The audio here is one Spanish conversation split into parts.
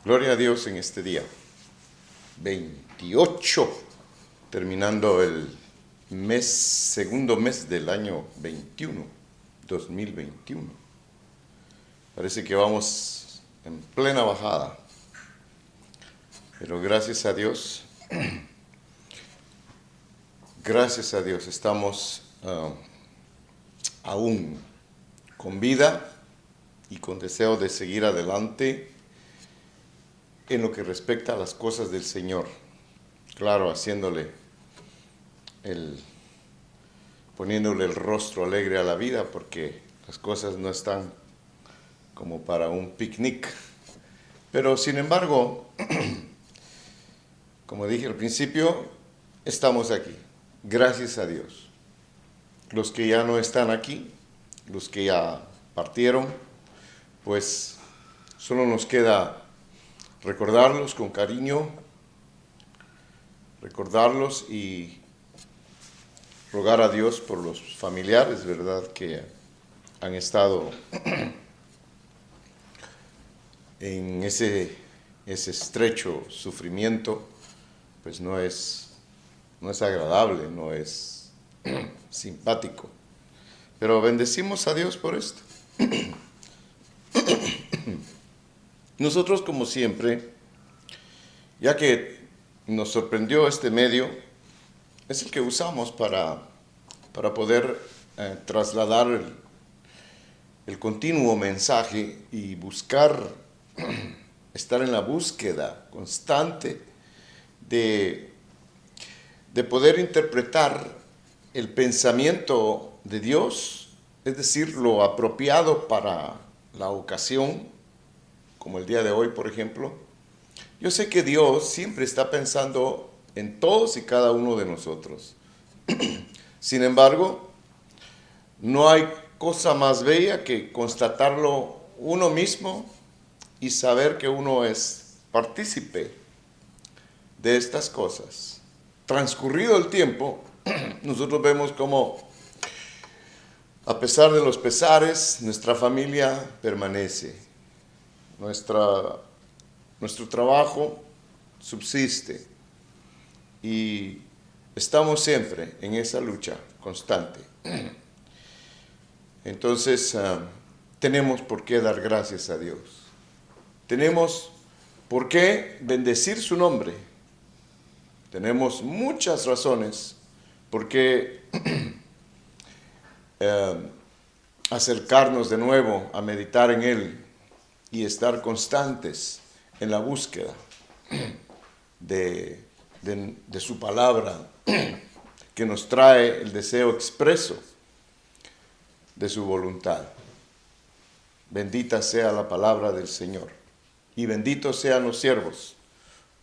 Gloria a Dios en este día, 28, terminando el segundo mes del año 2021. Parece que vamos en plena bajada, pero gracias a Dios, estamos aún con vida y con deseo de seguir adelante en lo que respecta a las cosas del Señor. Claro, poniéndole el rostro alegre a la vida, porque las cosas no están como para un picnic. Pero sin embargo, como dije al principio, estamos aquí. Gracias a Dios. Los que ya no están aquí, los que ya partieron, pues solo nos queda recordarlos con cariño, recordarlos y rogar a Dios por los familiares, ¿verdad?, que han estado en ese estrecho sufrimiento. Pues no es agradable, no es simpático. Pero bendecimos a Dios por esto. Nosotros, como siempre, ya que nos sorprendió este medio, es el que usamos para poder trasladar el continuo mensaje y buscar, estar en la búsqueda constante de poder interpretar el pensamiento de Dios, es decir, lo apropiado para la ocasión, como el día de hoy, por ejemplo. Yo sé que Dios siempre está pensando en todos y cada uno de nosotros. Sin embargo, no hay cosa más bella que constatarlo uno mismo y saber que uno es partícipe de estas cosas. Transcurrido el tiempo, nosotros vemos cómo, a pesar de los pesares, nuestra familia permanece. Nuestro trabajo subsiste y estamos siempre en esa lucha constante. Entonces, tenemos por qué dar gracias a Dios. Tenemos por qué bendecir su nombre. Tenemos muchas razones por qué acercarnos de nuevo a meditar en Él y estar constantes en la búsqueda de su palabra, que nos trae el deseo expreso de su voluntad. Bendita sea la palabra del Señor y benditos sean los siervos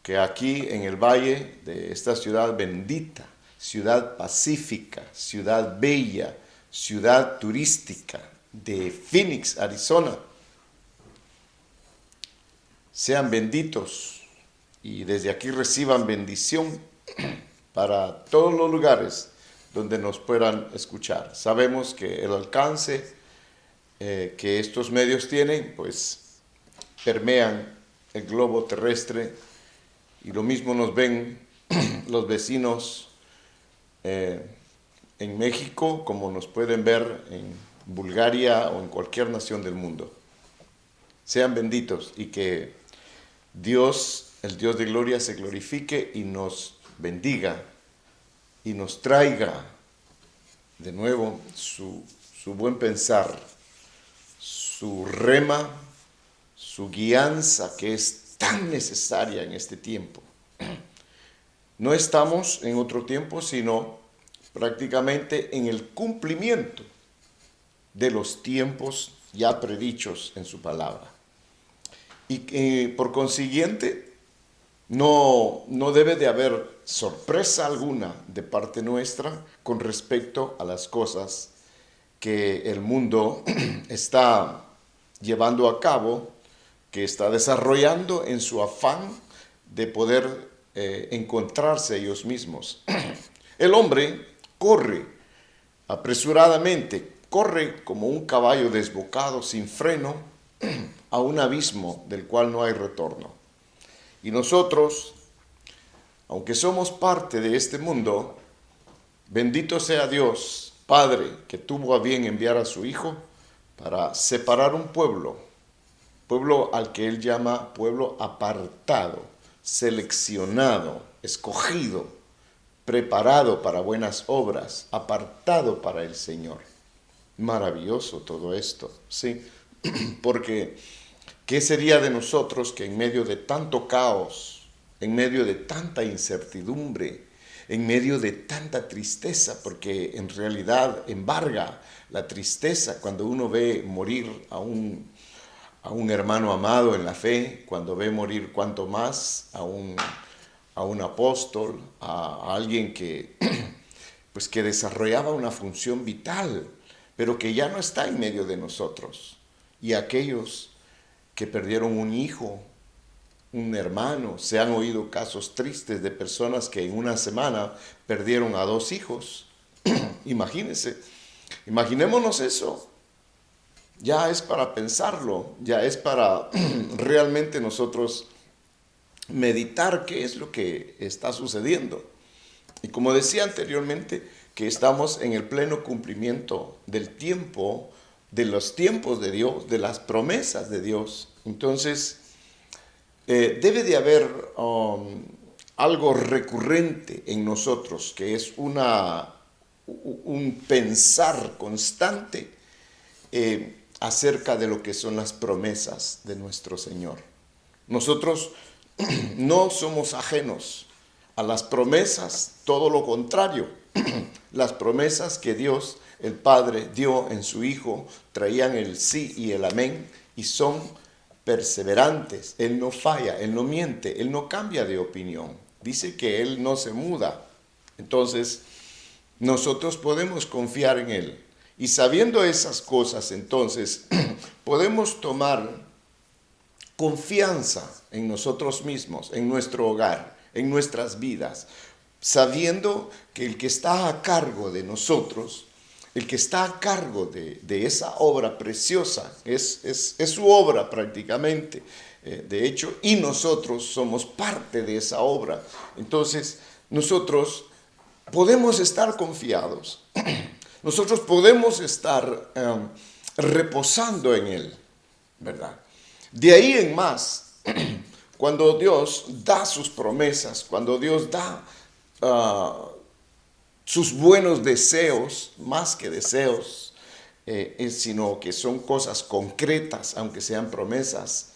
que aquí en el valle de esta ciudad bendita, ciudad pacífica, ciudad bella, ciudad turística de Phoenix, Arizona, sean benditos y desde aquí reciban bendición para todos los lugares donde nos puedan escuchar. Sabemos que el alcance que estos medios tienen, pues permean el globo terrestre, y lo mismo nos ven los vecinos en México, como nos pueden ver en Bulgaria o en cualquier nación del mundo. Sean benditos y que Dios, el Dios de gloria, se glorifique y nos bendiga y nos traiga de nuevo su buen pensar, su rema, su guianza, que es tan necesaria en este tiempo. No estamos en otro tiempo, sino prácticamente en el cumplimiento de los tiempos ya predichos en su palabra. Y por consiguiente, no debe de haber sorpresa alguna de parte nuestra con respecto a las cosas que el mundo está llevando a cabo, que está desarrollando en su afán de poder encontrarse ellos mismos. El hombre corre apresuradamente, corre como un caballo desbocado sin freno a un abismo del cual no hay retorno. Y nosotros, aunque somos parte de este mundo, bendito sea Dios, Padre, que tuvo a bien enviar a su Hijo para separar un pueblo al que Él llama pueblo apartado, seleccionado, escogido, preparado para buenas obras, apartado para el Señor. Maravilloso todo esto, ¿sí? Porque ¿qué sería de nosotros que en medio de tanto caos, en medio de tanta incertidumbre, en medio de tanta tristeza, porque en realidad embarga la tristeza cuando uno ve morir a un hermano amado en la fe, cuando ve morir cuanto más a un apóstol, a alguien que, pues que desarrollaba una función vital, pero que ya no está en medio de nosotros? Y aquellos que perdieron un hijo, un hermano, se han oído casos tristes de personas que en una semana perdieron a 2 hijos. Imagínense, imaginémonos eso. Ya es para pensarlo, ya es para realmente nosotros meditar qué es lo que está sucediendo. Y como decía anteriormente, que estamos en el pleno cumplimiento del tiempo, de los tiempos de Dios, de las promesas de Dios. Entonces, debe de haber algo recurrente en nosotros, que es un pensar constante acerca de lo que son las promesas de nuestro Señor. Nosotros no somos ajenos a las promesas, todo lo contrario. Las promesas que Dios, el Padre, dio en su Hijo, traían el sí y el amén y son perseverantes. Él no falla, Él no miente, Él no cambia de opinión. Dice que Él no se muda. Entonces, nosotros podemos confiar en Él. Y sabiendo esas cosas, entonces, podemos tomar confianza en nosotros mismos, en nuestro hogar, en nuestras vidas, sabiendo que el que está a cargo de nosotros, el que está a cargo de esa obra preciosa, es su obra prácticamente, de hecho, y nosotros somos parte de esa obra. Entonces, nosotros podemos estar confiados, nosotros podemos estar reposando en Él, ¿verdad? De ahí en más, cuando Dios da sus promesas, cuando Dios da sus buenos deseos, más que deseos, sino que son cosas concretas, aunque sean promesas,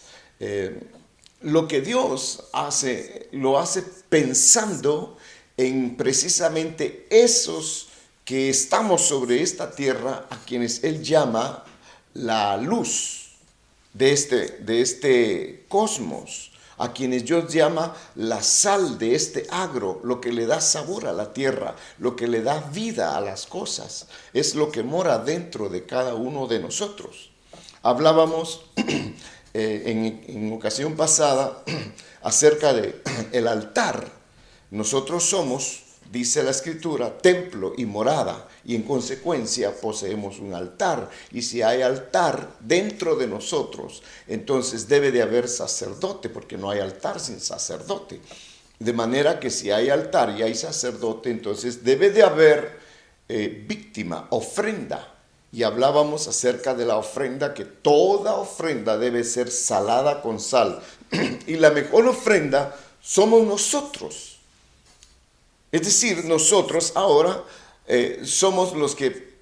lo que Dios hace, lo hace pensando en precisamente esos que estamos sobre esta tierra, a quienes Él llama la luz de este cosmos, a quienes Dios llama la sal de este agro, lo que le da sabor a la tierra, lo que le da vida a las cosas, es lo que mora dentro de cada uno de nosotros. Hablábamos en ocasión pasada acerca del altar. Nosotros somos, dice la Escritura, templo y morada, y en consecuencia poseemos un altar. Y si hay altar dentro de nosotros, entonces debe de haber sacerdote, porque no hay altar sin sacerdote. De manera que si hay altar y hay sacerdote, entonces debe de haber víctima, ofrenda. Y hablábamos acerca de la ofrenda, que toda ofrenda debe ser salada con sal. Y la mejor ofrenda somos nosotros. Es decir, nosotros ahora somos los que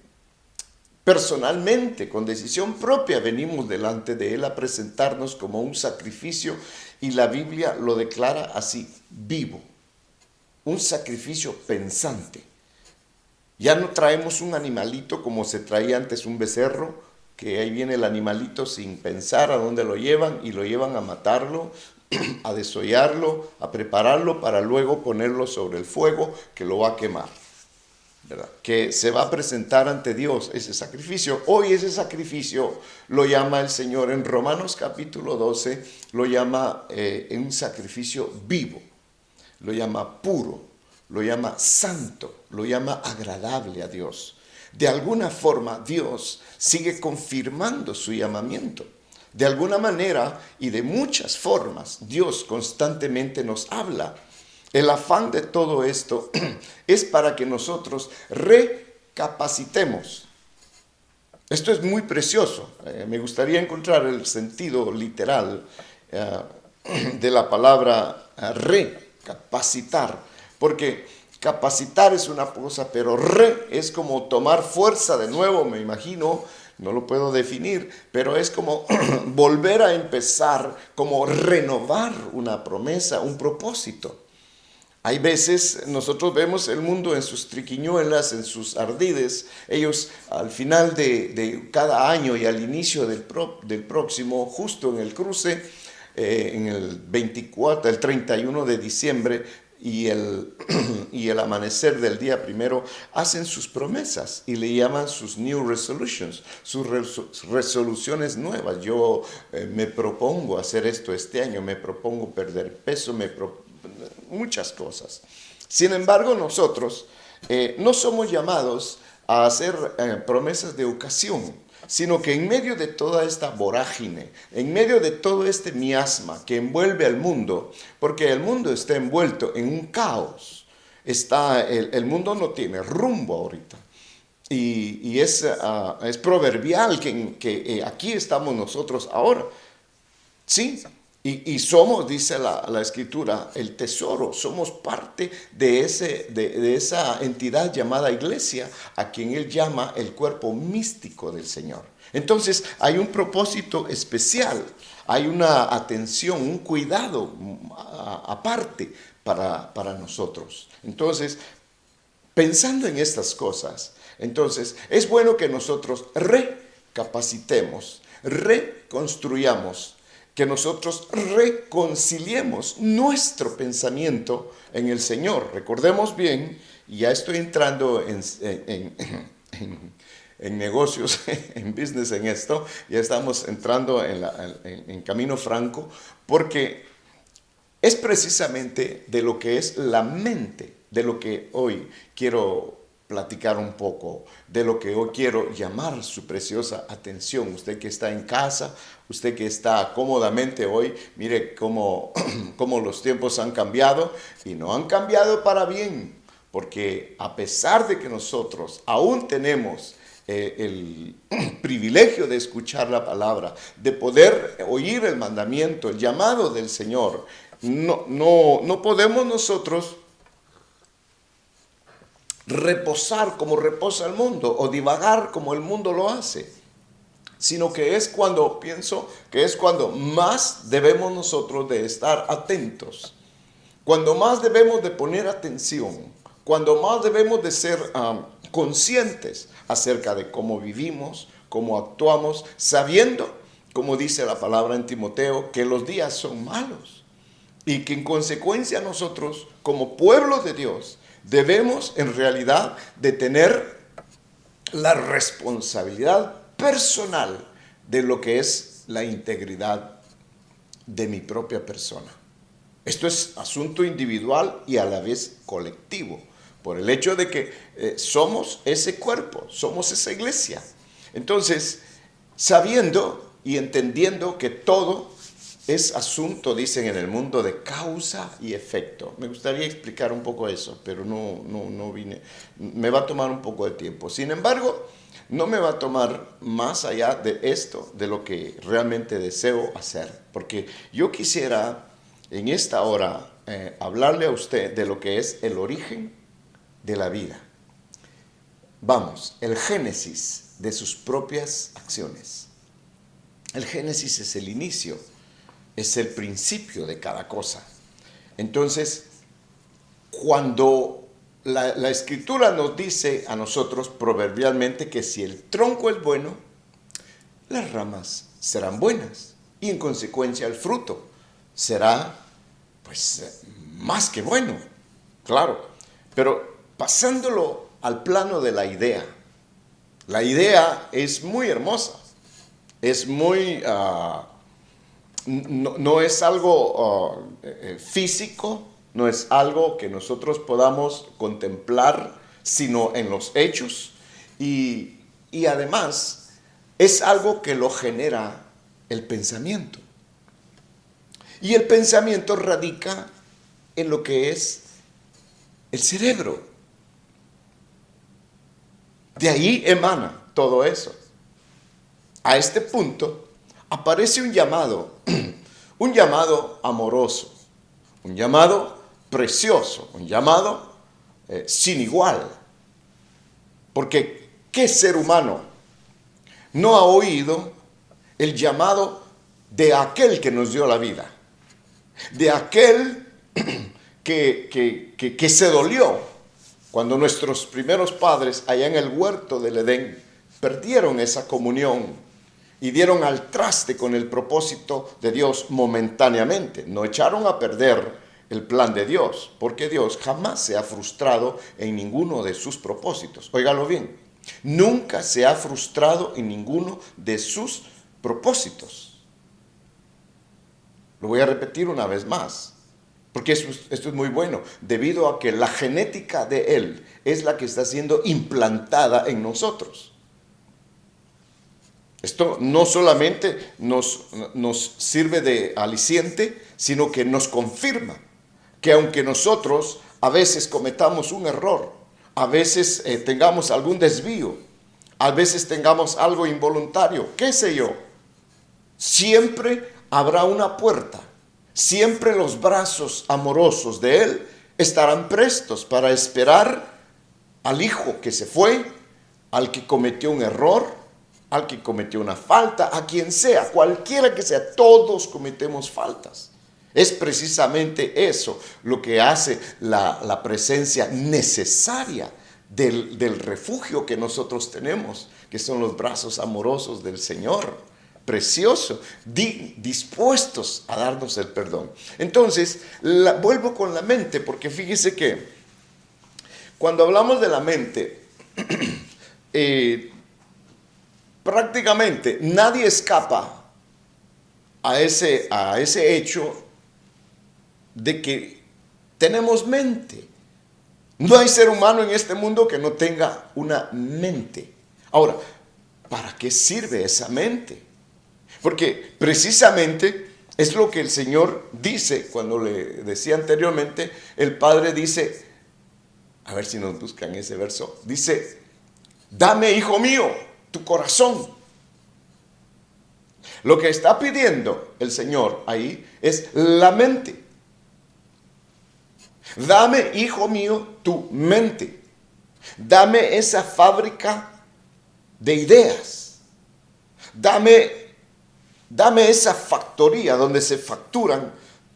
personalmente, con decisión propia, venimos delante de Él a presentarnos como un sacrificio, y la Biblia lo declara así, vivo, un sacrificio pensante. Ya no traemos un animalito como se traía antes, un becerro, que ahí viene el animalito sin pensar a dónde lo llevan, y lo llevan a matarlo, a desollarlo, a prepararlo para luego ponerlo sobre el fuego que lo va a quemar, ¿verdad? Que se va a presentar ante Dios ese sacrificio. Hoy ese sacrificio lo llama el Señor en Romanos capítulo 12, lo llama un sacrificio vivo, lo llama puro, lo llama santo, lo llama agradable a Dios. De alguna forma Dios sigue confirmando su llamamiento. De alguna manera y de muchas formas, Dios constantemente nos habla. El afán de todo esto es para que nosotros recapacitemos. Esto es muy precioso. Me gustaría encontrar el sentido literal de la palabra recapacitar, porque capacitar es una cosa, pero es como tomar fuerza de nuevo, me imagino. No lo puedo definir, pero es como volver a empezar, como renovar una promesa, un propósito. Hay veces nosotros vemos el mundo en sus triquiñuelas, en sus ardides. Ellos al final de cada año y al inicio del próximo, justo en el cruce, en el 24, el 31 de diciembre, y el amanecer del día primero, hacen sus promesas y le llaman sus new resolutions, sus resoluciones nuevas. Yo me propongo hacer esto este año, me propongo perder peso, muchas cosas. Sin embargo, nosotros no somos llamados a hacer promesas de ocasión, sino que en medio de toda esta vorágine, en medio de todo este miasma que envuelve al mundo, porque el mundo está envuelto en un caos, el mundo no tiene rumbo ahorita. Y es proverbial que aquí estamos nosotros ahora. Sí, y somos, dice la Escritura, el tesoro, somos parte de esa entidad llamada iglesia, a quien él llama el cuerpo místico del Señor. Entonces hay un propósito especial, hay una atención, un cuidado aparte para nosotros. Entonces, pensando en estas cosas, entonces es bueno que nosotros recapacitemos, reconstruyamos, que nosotros reconciliemos nuestro pensamiento en el Señor. Recordemos bien, y ya estoy entrando en negocios, en business, en esto, ya estamos entrando en camino franco, porque es precisamente de lo que es la mente, de lo que hoy quiero platicar un poco, de lo que hoy quiero llamar su preciosa atención. Usted que está en casa, usted que está cómodamente hoy, mire cómo los tiempos han cambiado, y no han cambiado para bien, porque a pesar de que nosotros aún tenemos el privilegio de escuchar la palabra, de poder oír el mandamiento, el llamado del Señor, no podemos nosotros reposar como reposa el mundo o divagar como el mundo lo hace, sino que pienso que es cuando más debemos nosotros de estar atentos, cuando más debemos de poner atención, cuando más debemos de ser conscientes acerca de cómo vivimos, cómo actuamos, sabiendo, como dice la palabra en Timoteo, que los días son malos y que en consecuencia nosotros, como pueblo de Dios, debemos en realidad de tener la responsabilidad personal de lo que es la integridad de mi propia persona. Esto es asunto individual y a la vez colectivo, por el hecho de que somos ese cuerpo, somos esa iglesia. Entonces, sabiendo y entendiendo que todo es asunto, dicen en el mundo, de causa y efecto. Me gustaría explicar un poco eso, pero no vine. Me va a tomar un poco de tiempo. Sin embargo, no me va a tomar más allá de esto, de lo que realmente deseo hacer. Porque yo quisiera en esta hora hablarle a usted de lo que es el origen de la vida. Vamos, el génesis de sus propias acciones. El génesis es el inicio, es el principio de cada cosa. Entonces, cuando la Escritura nos dice a nosotros proverbialmente que si el tronco es bueno, las ramas serán buenas y en consecuencia el fruto será pues más que bueno, claro. Pero pasándolo al plano de la idea es muy hermosa, es muy... no es algo físico, no es algo que nosotros podamos contemplar, sino en los hechos. Y además es algo que lo genera el pensamiento. Y el pensamiento radica en lo que es el cerebro. De ahí emana todo eso. A este punto aparece un llamado amoroso, un llamado precioso, un llamado sin igual. Porque ¿qué ser humano no ha oído el llamado de aquel que nos dio la vida? De aquel que se dolió cuando nuestros primeros padres allá en el huerto del Edén perdieron esa comunión y dieron al traste con el propósito de Dios momentáneamente. No echaron a perder el plan de Dios, porque Dios jamás se ha frustrado en ninguno de sus propósitos. Óigalo bien, nunca se ha frustrado en ninguno de sus propósitos. Lo voy a repetir una vez más, porque esto es muy bueno, debido a que la genética de Él es la que está siendo implantada en nosotros. Esto no solamente nos sirve de aliciente, sino que nos confirma que aunque nosotros a veces cometamos un error, a veces tengamos algún desvío, a veces tengamos algo involuntario, qué sé yo, siempre habrá una puerta, siempre los brazos amorosos de Él estarán prestos para esperar al hijo que se fue, al que cometió un error, al que cometió una falta, a quien sea, cualquiera que sea, todos cometemos faltas. Es precisamente eso lo que hace la presencia necesaria del refugio que nosotros tenemos, que son los brazos amorosos del Señor, precioso, dispuestos a darnos el perdón. Entonces, vuelvo con la mente, porque fíjese que cuando hablamos de la mente, prácticamente nadie escapa a ese hecho de que tenemos mente. No hay ser humano en este mundo que no tenga una mente. Ahora, ¿para qué sirve esa mente? Porque precisamente es lo que el Señor dice cuando le decía anteriormente, el Padre dice, a ver si nos buscan ese verso, dice, dame, hijo mío, tu corazón. Lo que está pidiendo el Señor ahí es la mente. Dame, hijo mío, tu mente. Dame esa fábrica de ideas. Dame esa factoría donde se facturan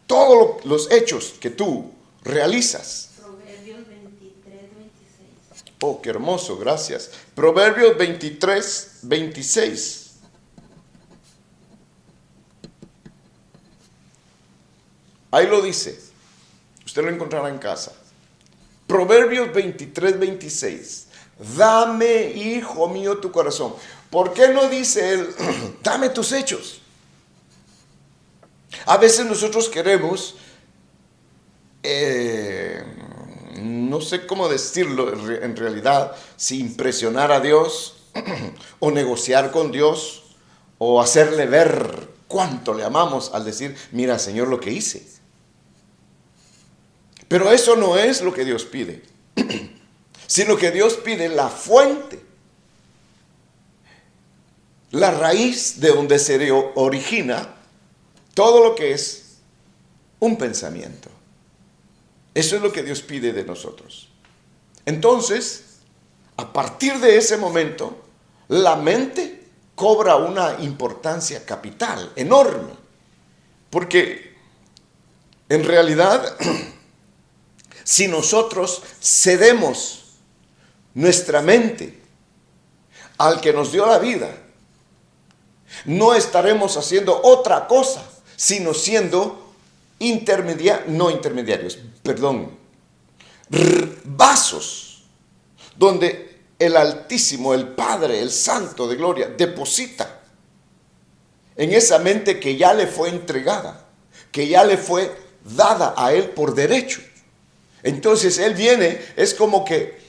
todos los hechos que tú realizas. Proverbios 23:26. Oh, qué hermoso, gracias. Proverbios 23:26. Ahí lo dice. Usted lo encontrará en casa. Proverbios 23:26. Dame, hijo mío, tu corazón. ¿Por qué no dice él, dame tus hechos? A veces nosotros queremos, no sé cómo decirlo en realidad, si impresionar a Dios o negociar con Dios o hacerle ver cuánto le amamos al decir, mira, Señor, lo que hice. Pero eso no es lo que Dios pide, sino que Dios pide la fuente, la raíz de donde se origina todo lo que es un pensamiento. Eso es lo que Dios pide de nosotros. Entonces, a partir de ese momento, la mente cobra una importancia capital, enorme, porque en realidad, si nosotros cedemos nuestra mente al que nos dio la vida, no estaremos haciendo otra cosa, sino siendo vasos donde el Altísimo, el Padre, el Santo de Gloria, deposita en esa mente que ya le fue entregada, que ya le fue dada a él por derecho. Entonces él viene, es como que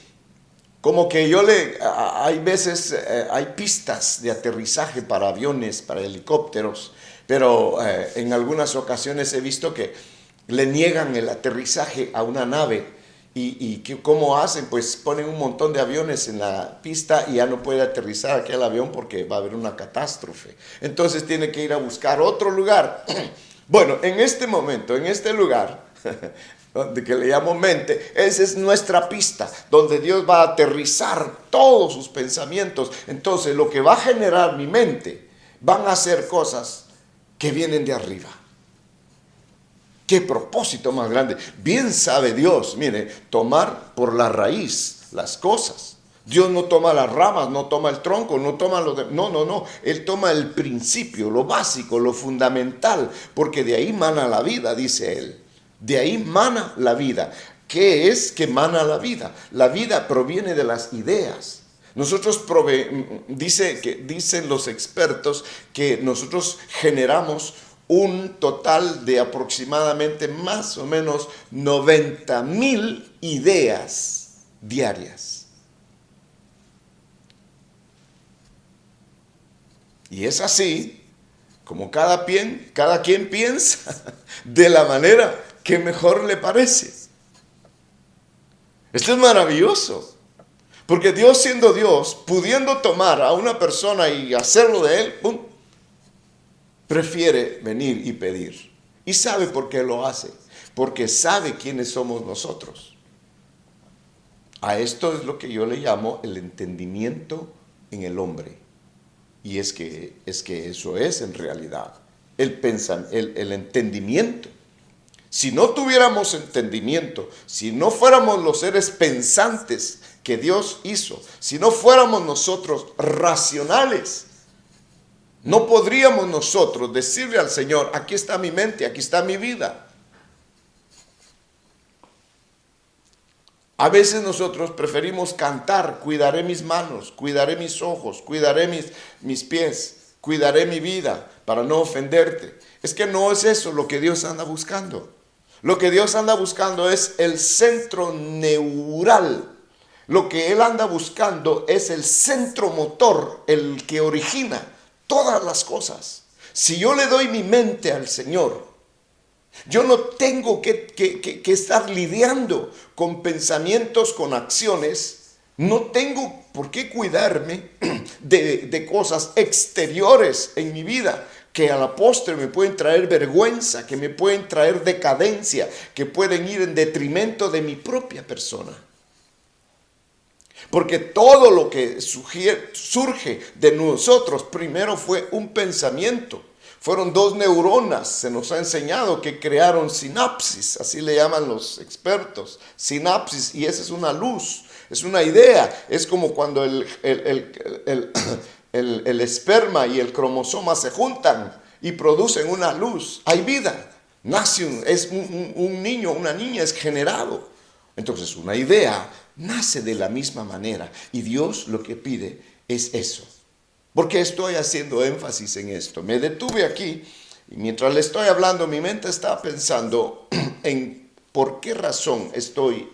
Como que hay veces, hay pistas de aterrizaje para aviones, para helicópteros, pero en algunas ocasiones he visto que le niegan el aterrizaje a una nave. ¿Y cómo hacen? Pues ponen un montón de aviones en la pista y ya no puede aterrizar aquel avión porque va a haber una catástrofe. Entonces tiene que ir a buscar otro lugar. Bueno, en este momento, en este lugar, donde que le llamo mente, esa es nuestra pista, donde Dios va a aterrizar todos sus pensamientos. Entonces lo que va a generar mi mente van a ser cosas que vienen de arriba. ¡Qué propósito más grande! Bien sabe Dios, mire, tomar por la raíz las cosas. Dios no toma las ramas, no toma el tronco, no toma no. Él toma el principio, lo básico, lo fundamental, porque de ahí mana la vida, dice él. De ahí mana la vida. ¿Qué es que mana la vida? La vida proviene de las ideas. Nosotros dicen los expertos que nosotros generamos un total de aproximadamente más o menos 90,000 ideas diarias. Y es así como cada quien piensa de la manera que mejor le parece. Esto es maravilloso. Porque Dios, siendo Dios, pudiendo tomar a una persona y hacerlo de él, ¡pum!, prefiere venir y pedir. ¿Y sabe por qué lo hace? Porque sabe quiénes somos nosotros. A esto es lo que yo le llamo el entendimiento en el hombre. Y es que eso es en realidad el entendimiento. Si no tuviéramos entendimiento, si no fuéramos los seres pensantes que Dios hizo, si no fuéramos nosotros racionales, no podríamos nosotros decirle al Señor, aquí está mi mente, aquí está mi vida. A veces nosotros preferimos cantar, cuidaré mis manos, cuidaré mis ojos, cuidaré mis pies, cuidaré mi vida para no ofenderte. Es que no es eso lo que Dios anda buscando. Lo que Dios anda buscando es el centro neural. Lo que Él anda buscando es el centro motor, el que origina todas las cosas. Si yo le doy mi mente al Señor, yo no tengo que estar lidiando con pensamientos, con acciones. No tengo por qué cuidarme de cosas exteriores en mi vida que a la postre me pueden traer vergüenza, que me pueden traer decadencia, que pueden ir en detrimento de mi propia persona. Porque todo lo que surge de nosotros primero fue un pensamiento. Fueron 2 neuronas, se nos ha enseñado, que crearon sinapsis, así le llaman los expertos, sinapsis, y esa es una luz, es una idea. Es como cuando el esperma y el cromosoma se juntan y producen una luz, hay vida, nace un niño, una niña es generado. Entonces una idea nace de la misma manera, y Dios lo que pide es eso. ¿Por qué estoy haciendo énfasis en esto? Me detuve aquí y mientras le estoy hablando mi mente está pensando en por qué razón estoy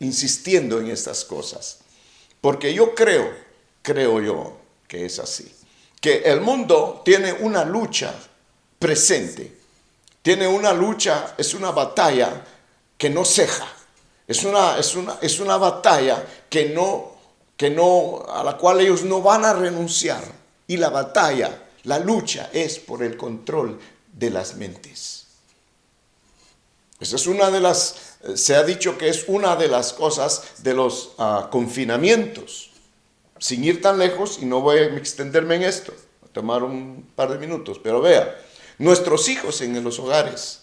insistiendo en estas cosas. Porque yo creo yo que es así. Que el mundo tiene una lucha presente. Tiene una lucha, es una batalla que no ceja. Es una batalla a la cual ellos no van a renunciar. Y la batalla, la lucha es por el control de las mentes. Esa es se ha dicho que es una de las cosas de los confinamientos. Sin ir tan lejos, y no voy a extenderme en esto, voy a tomar un par de minutos, pero vea, nuestros hijos en los hogares,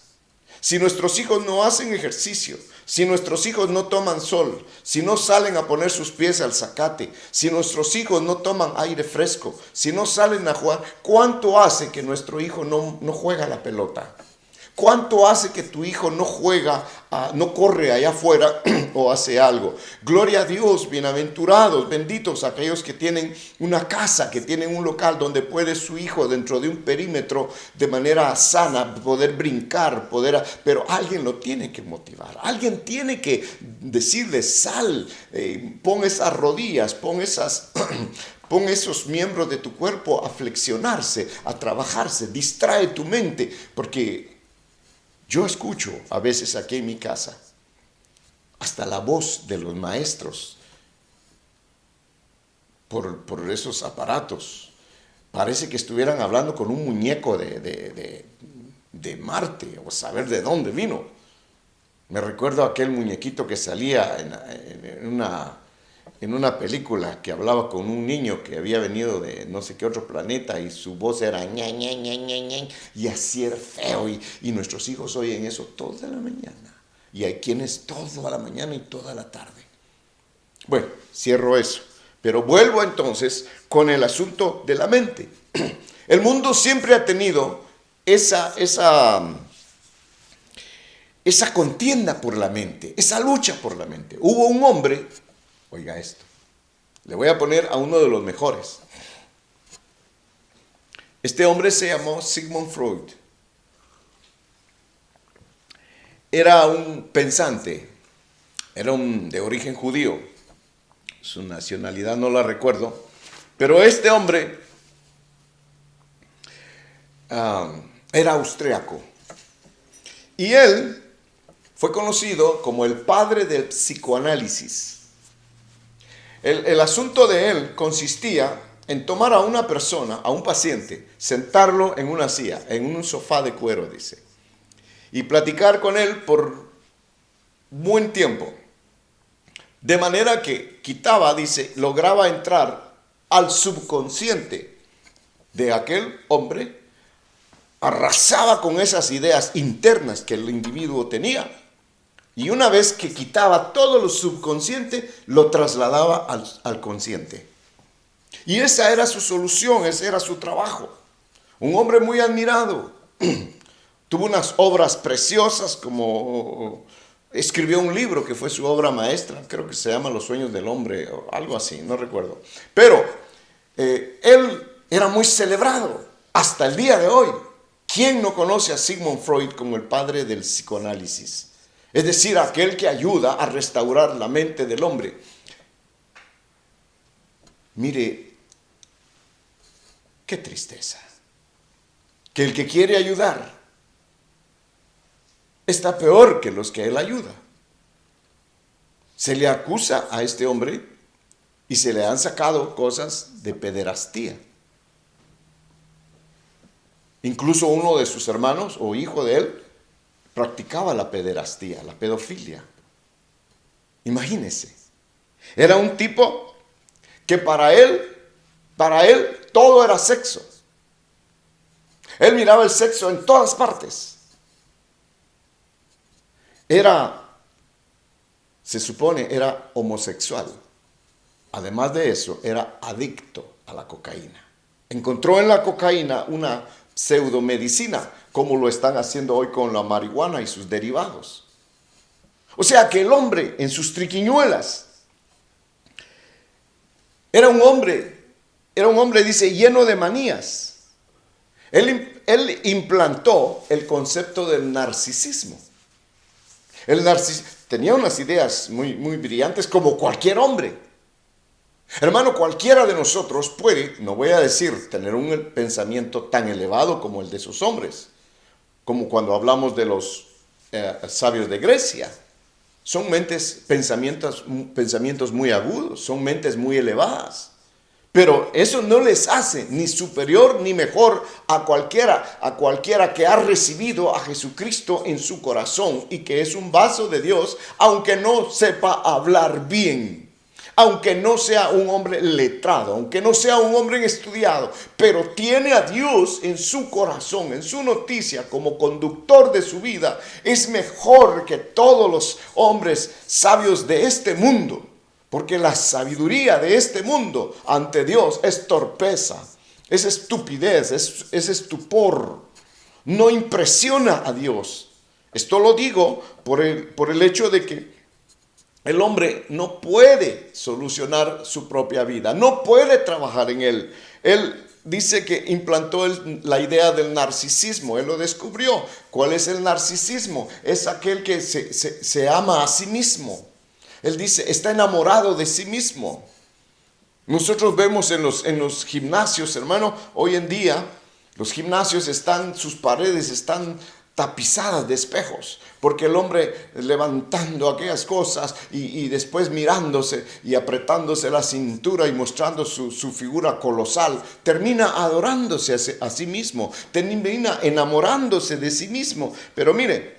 si nuestros hijos no hacen ejercicio, si nuestros hijos no toman sol, si no salen a poner sus pies al zacate, si nuestros hijos no toman aire fresco, si no salen a jugar, ¿cuánto hace que nuestro hijo no juega la pelota? ¿Cuánto hace que tu hijo no juega, no corre allá afuera o hace algo? Gloria a Dios, bienaventurados, benditos aquellos que tienen una casa, que tienen un local donde puede su hijo dentro de un perímetro de manera sana poder brincar, pero alguien lo tiene que motivar. Alguien tiene que decirle, sal, pon esas rodillas, pon esos miembros de tu cuerpo a flexionarse, a trabajarse, distrae tu mente, porque yo escucho a veces aquí en mi casa hasta la voz de los maestros por esos aparatos. Parece que estuvieran hablando con un muñeco de Marte, o saber de dónde vino. Me recuerdo aquel muñequito que salía en una película que hablaba con un niño que había venido de no sé qué otro planeta y su voz era ña, ña, ña, ña, ña, y así era feo, y nuestros hijos oyen eso toda la mañana, y hay quienes toda la mañana y toda la tarde. Bueno, cierro eso, pero vuelvo entonces con el asunto de la mente. El mundo siempre ha tenido esa contienda por la mente, esa lucha por la mente. Hubo un hombre, oiga esto, le voy a poner a uno de los mejores. Este hombre se llamó Sigmund Freud. Era un pensante, era de origen judío. Su nacionalidad no la recuerdo, pero este hombre era austríaco. Y él fue conocido como el padre del psicoanálisis. El asunto de él consistía en tomar a una persona, a un paciente, sentarlo en una silla, en un sofá de cuero, dice, y platicar con él por buen tiempo. De manera que lograba entrar al subconsciente de aquel hombre, arrasaba con esas ideas internas que el individuo tenía, y una vez que quitaba todo lo subconsciente, lo trasladaba al consciente. Y esa era su solución, ese era su trabajo. Un hombre muy admirado. Tuvo unas obras preciosas, como escribió un libro que fue su obra maestra, creo que se llama Los sueños del hombre, o algo así, no recuerdo. Pero él era muy celebrado hasta el día de hoy. ¿Quién no conoce a Sigmund Freud como el padre del psicoanálisis? Es decir, aquel que ayuda a restaurar la mente del hombre. Mire, qué tristeza, que el que quiere ayudar está peor que los que él ayuda. Se le acusa a este hombre y se le han sacado cosas de pederastía. Incluso uno de sus hermanos o hijo de él practicaba la pederastía, la pedofilia. Imagínense. Era un tipo que para él todo era sexo. Él miraba el sexo en todas partes. Se supone, era homosexual. Además de eso, era adicto a la cocaína. Encontró en la cocaína una pseudomedicina, como lo están haciendo hoy con la marihuana y sus derivados. O sea que el hombre, en sus triquiñuelas, era un hombre, dice, lleno de manías. Él implantó el concepto del narcisismo. Tenía unas ideas muy, muy brillantes, como cualquier hombre. Hermano, cualquiera de nosotros puede, no voy a decir tener un pensamiento tan elevado como el de esos hombres, como cuando hablamos de los sabios de Grecia. Son pensamientos muy agudos, son mentes muy elevadas. Pero eso no les hace ni superior ni mejor a cualquiera que ha recibido a Jesucristo en su corazón y que es un vaso de Dios, aunque no sepa hablar bien. Aunque no sea un hombre letrado, aunque no sea un hombre estudiado, pero tiene a Dios en su corazón, en su noticia, como conductor de su vida, es mejor que todos los hombres sabios de este mundo, porque la sabiduría de este mundo ante Dios es torpeza, es estupidez, es estupor. no impresiona a Dios. Esto lo digo por el hecho de que el hombre no puede solucionar su propia vida, no puede trabajar en él. Él dice que implantó la idea del narcisismo, él lo descubrió. ¿Cuál es el narcisismo? Es aquel que se ama a sí mismo. Él dice, está enamorado de sí mismo. Nosotros vemos en los gimnasios, hermano, hoy en día, los gimnasios sus paredes están tapizadas de espejos, porque el hombre levantando aquellas cosas y después mirándose y apretándose la cintura y mostrando su figura colosal, termina adorándose a sí mismo, termina enamorándose de sí mismo. Pero mire,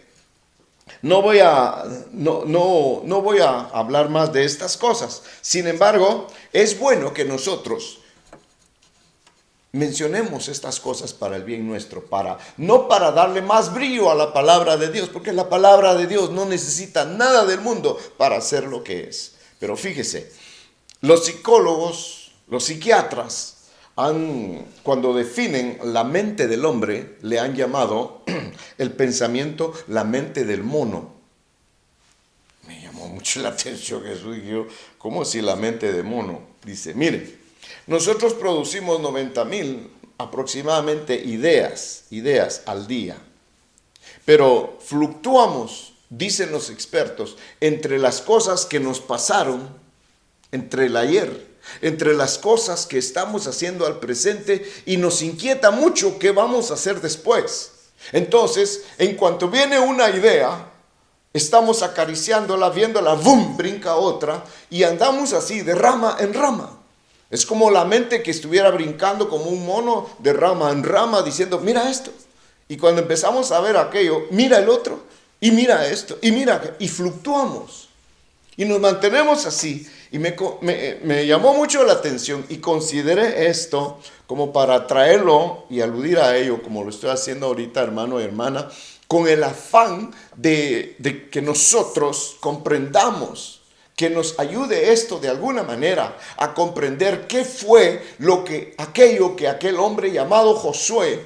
no voy a hablar más de estas cosas. Sin embargo, es bueno que nosotros mencionemos estas cosas para el bien nuestro, no para darle más brillo a la palabra de Dios, porque la palabra de Dios no necesita nada del mundo para ser lo que es. Pero fíjese, los psicólogos, los psiquiatras, cuando definen la mente del hombre, le han llamado el pensamiento la mente del mono. Me llamó mucho la atención eso, y yo, ¿cómo si la mente de mono? Dice, mire, nosotros producimos 90,000 aproximadamente ideas al día, pero fluctuamos, dicen los expertos, entre las cosas que nos pasaron, entre el ayer, entre las cosas que estamos haciendo al presente, y nos inquieta mucho qué vamos a hacer después. Entonces, en cuanto viene una idea, estamos acariciándola, viéndola, ¡bum!, brinca otra, y andamos así de rama en rama. Es como la mente que estuviera brincando como un mono de rama en rama diciendo, mira esto. Y cuando empezamos a ver aquello, mira el otro, y mira esto, y mira, y fluctuamos. Y nos mantenemos así. Y me llamó mucho la atención y consideré esto como para traerlo y aludir a ello, como lo estoy haciendo ahorita, hermano y hermana, con el afán de que nosotros comprendamos, que nos ayude esto de alguna manera a comprender qué fue aquello que aquel hombre llamado Josué,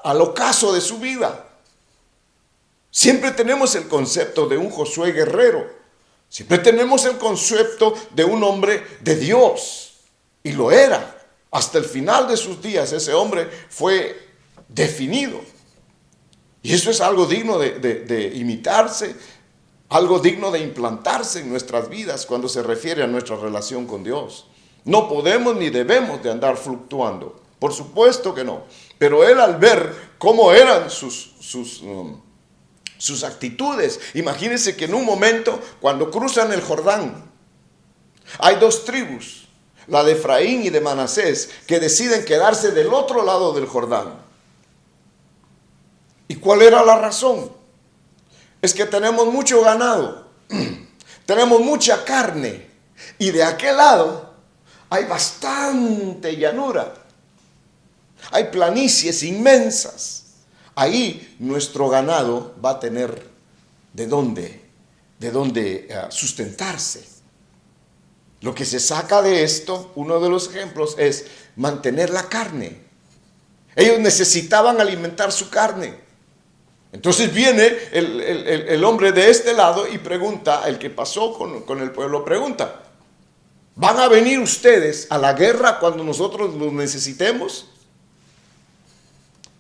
al ocaso de su vida. Siempre tenemos el concepto de un Josué guerrero. Siempre tenemos el concepto de un hombre de Dios. Y lo era. Hasta el final de sus días ese hombre fue definido. Y eso es algo digno de imitarse, algo digno de implantarse en nuestras vidas cuando se refiere a nuestra relación con Dios. No podemos ni debemos de andar fluctuando. Por supuesto que no. Pero él, al ver cómo eran sus actitudes, imagínense que en un momento, cuando cruzan el Jordán, hay dos tribus, la de Efraín y de Manasés, que deciden quedarse del otro lado del Jordán. ¿Y cuál era la razón? Es que tenemos mucho ganado, tenemos mucha carne, y de aquel lado hay bastante llanura, hay planicies inmensas. Ahí nuestro ganado va a tener de dónde sustentarse. Lo que se saca de esto, uno de los ejemplos, es mantener la carne. Ellos necesitaban alimentar su carne. Entonces viene el hombre de este lado y pregunta, el que pasó con el pueblo pregunta, ¿van a venir ustedes a la guerra cuando nosotros los necesitemos?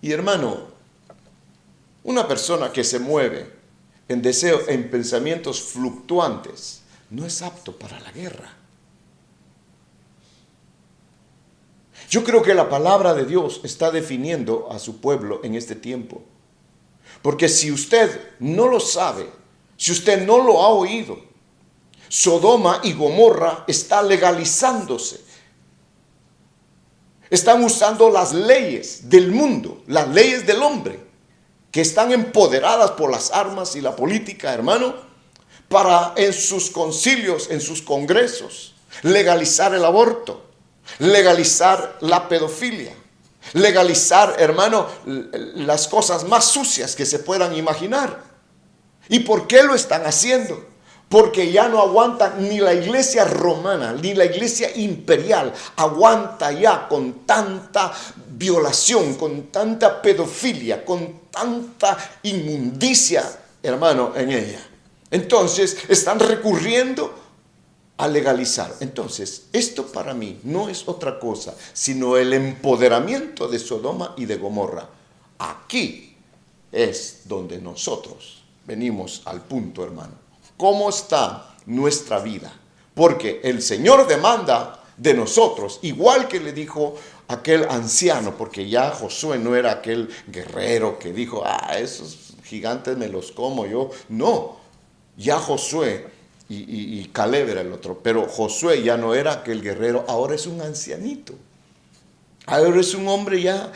Y hermano, una persona que se mueve en deseo, en pensamientos fluctuantes, no es apto para la guerra. Yo creo que la palabra de Dios está definiendo a su pueblo en este tiempo. Porque si usted no lo sabe, si usted no lo ha oído, Sodoma y Gomorra está legalizándose. Están usando las leyes del mundo, las leyes del hombre, que están empoderadas por las armas y la política, hermano, para en sus concilios, en sus congresos, legalizar el aborto, legalizar la pedofilia, legalizar, hermano, las cosas más sucias que se puedan imaginar. ¿Y por qué lo están haciendo? Porque ya no aguanta ni la iglesia romana, ni la iglesia imperial aguanta ya con tanta violación, con tanta pedofilia, con tanta inmundicia, hermano, en ella. Entonces están recurriendo a legalizar. Entonces, esto para mí no es otra cosa, sino el empoderamiento de Sodoma y de Gomorra. Aquí es donde nosotros venimos al punto, hermano. ¿Cómo está nuestra vida? Porque el Señor demanda de nosotros, igual que le dijo aquel anciano, porque ya Josué no era aquel guerrero que dijo, esos gigantes me los como yo. No, ya Josué y Caleb era el otro, pero Josué ya no era aquel guerrero, ahora es un ancianito. Ahora es un hombre ya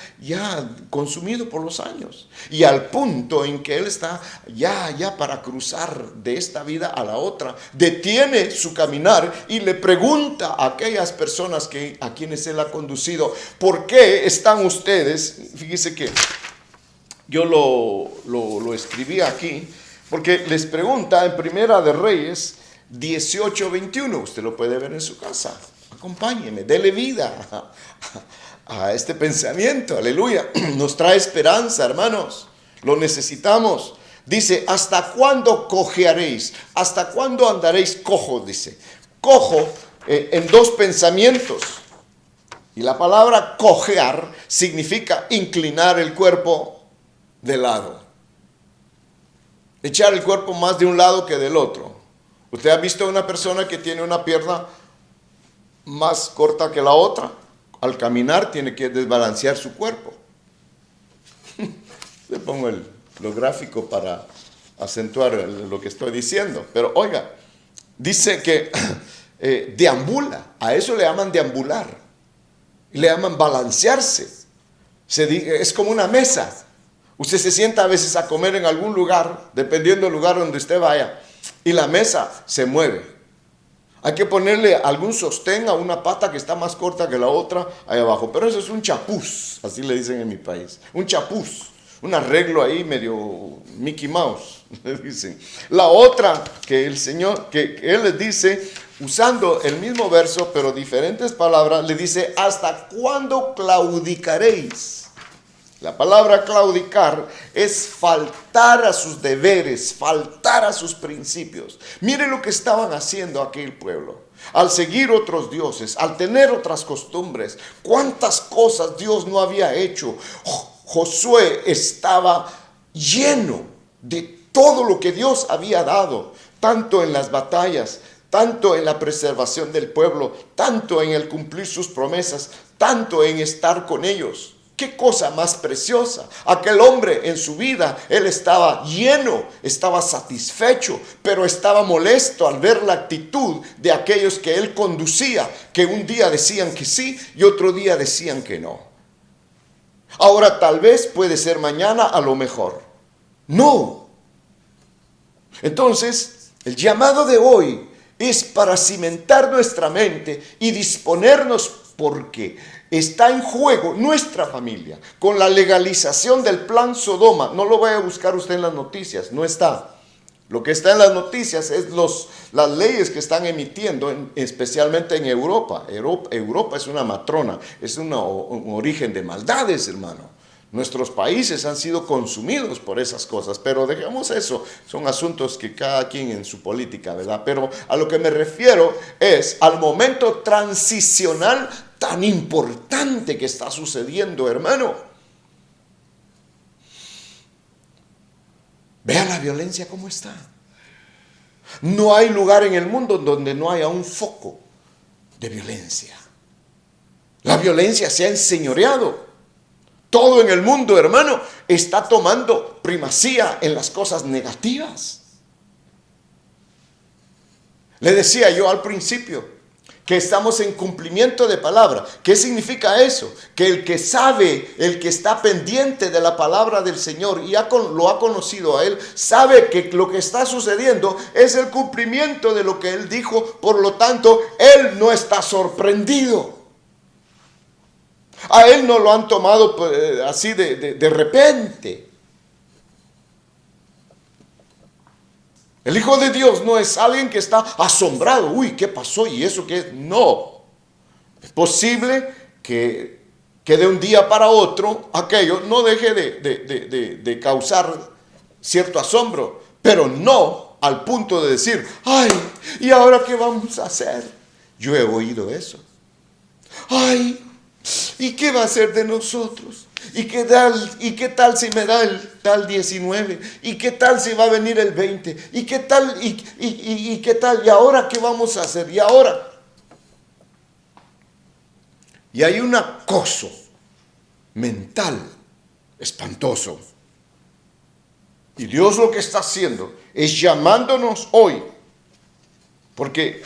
consumido por los años. Y al punto en que él está ya para cruzar de esta vida a la otra, detiene su caminar y le pregunta a aquellas personas a quienes él ha conducido, ¿por qué están ustedes? Fíjese que yo lo escribí aquí, porque les pregunta en Primera de Reyes 18:21. Usted lo puede ver en su casa. Acompáñeme, dele vida a este pensamiento, aleluya. Nos trae esperanza, hermanos. Lo necesitamos. Dice, ¿hasta cuándo cojearéis? ¿Hasta cuándo andaréis cojo? Dice, cojo en dos pensamientos. Y la palabra cojear significa inclinar el cuerpo de lado. Echar el cuerpo más de un lado que del otro. ¿Usted ha visto a una persona que tiene una pierna más corta que la otra? Al caminar tiene que desbalancear su cuerpo. Le pongo lo gráfico para acentuar lo que estoy diciendo. Pero oiga, dice que deambula. A eso le llaman deambular. Le llaman balancearse. Es como una mesa. Usted se sienta a veces a comer en algún lugar, dependiendo del lugar donde usted vaya, y la mesa se mueve. Hay que ponerle algún sostén a una pata que está más corta que la otra ahí abajo. Pero eso es un chapuz, así le dicen en mi país. Un chapuz, un arreglo ahí medio Mickey Mouse, le dicen. La otra que el Señor, que Él les dice, usando el mismo verso, pero diferentes palabras, le dice, ¿hasta cuándo claudicaréis? La palabra claudicar es faltar a sus deberes, faltar a sus principios. Mire lo que estaban haciendo aquel pueblo. Al seguir otros dioses, al tener otras costumbres, cuántas cosas Dios no había hecho. Josué estaba lleno de todo lo que Dios había dado, tanto en las batallas, tanto en la preservación del pueblo, tanto en el cumplir sus promesas, tanto en estar con ellos. ¡Qué cosa más preciosa! Aquel hombre en su vida, él estaba lleno, estaba satisfecho, pero estaba molesto al ver la actitud de aquellos que él conducía, que un día decían que sí y otro día decían que no. Ahora tal vez puede ser mañana a lo mejor. No. Entonces, el llamado de hoy es para cimentar nuestra mente y disponernos porque está en juego nuestra familia. Con la legalización del plan Sodoma, no lo vaya a buscar usted en las noticias, no está. Lo que está en las noticias es las leyes que están emitiendo, especialmente en Europa. Europa es una matrona, es un origen de maldades, hermano. Nuestros países han sido consumidos por esas cosas, pero dejemos eso, son asuntos que cada quien en su política, ¿verdad? Pero a lo que me refiero es al momento transicional tan importante que está sucediendo, hermano. Vea la violencia cómo está. No hay lugar en el mundo donde no haya un foco de violencia. La violencia se ha enseñoreado. Todo en el mundo, hermano, está tomando primacía en las cosas negativas. Le decía yo al principio que estamos en cumplimiento de palabra. ¿Qué significa eso? Que el que sabe, el que está pendiente de la palabra del Señor y lo ha conocido a Él, sabe que lo que está sucediendo es el cumplimiento de lo que Él dijo. Por lo tanto, Él no está sorprendido. A Él no lo han tomado así de repente. El Hijo de Dios no es alguien que está asombrado. Uy, ¿qué pasó? ¿Y eso qué es? No. Es posible que que de un día para otro aquello no deje de causar cierto asombro, pero no al punto de decir, ay, ¿y ahora qué vamos a hacer? Yo he oído eso. Ay, ¿y qué va a hacer de nosotros? ¿Y qué tal si me da el tal 19? ¿Y qué tal si va a venir el 20? ¿Y qué tal? ¿Y qué tal? ¿Y ahora qué vamos a hacer? ¿Y ahora? Y hay un acoso mental espantoso. Y Dios lo que está haciendo es llamándonos hoy, porque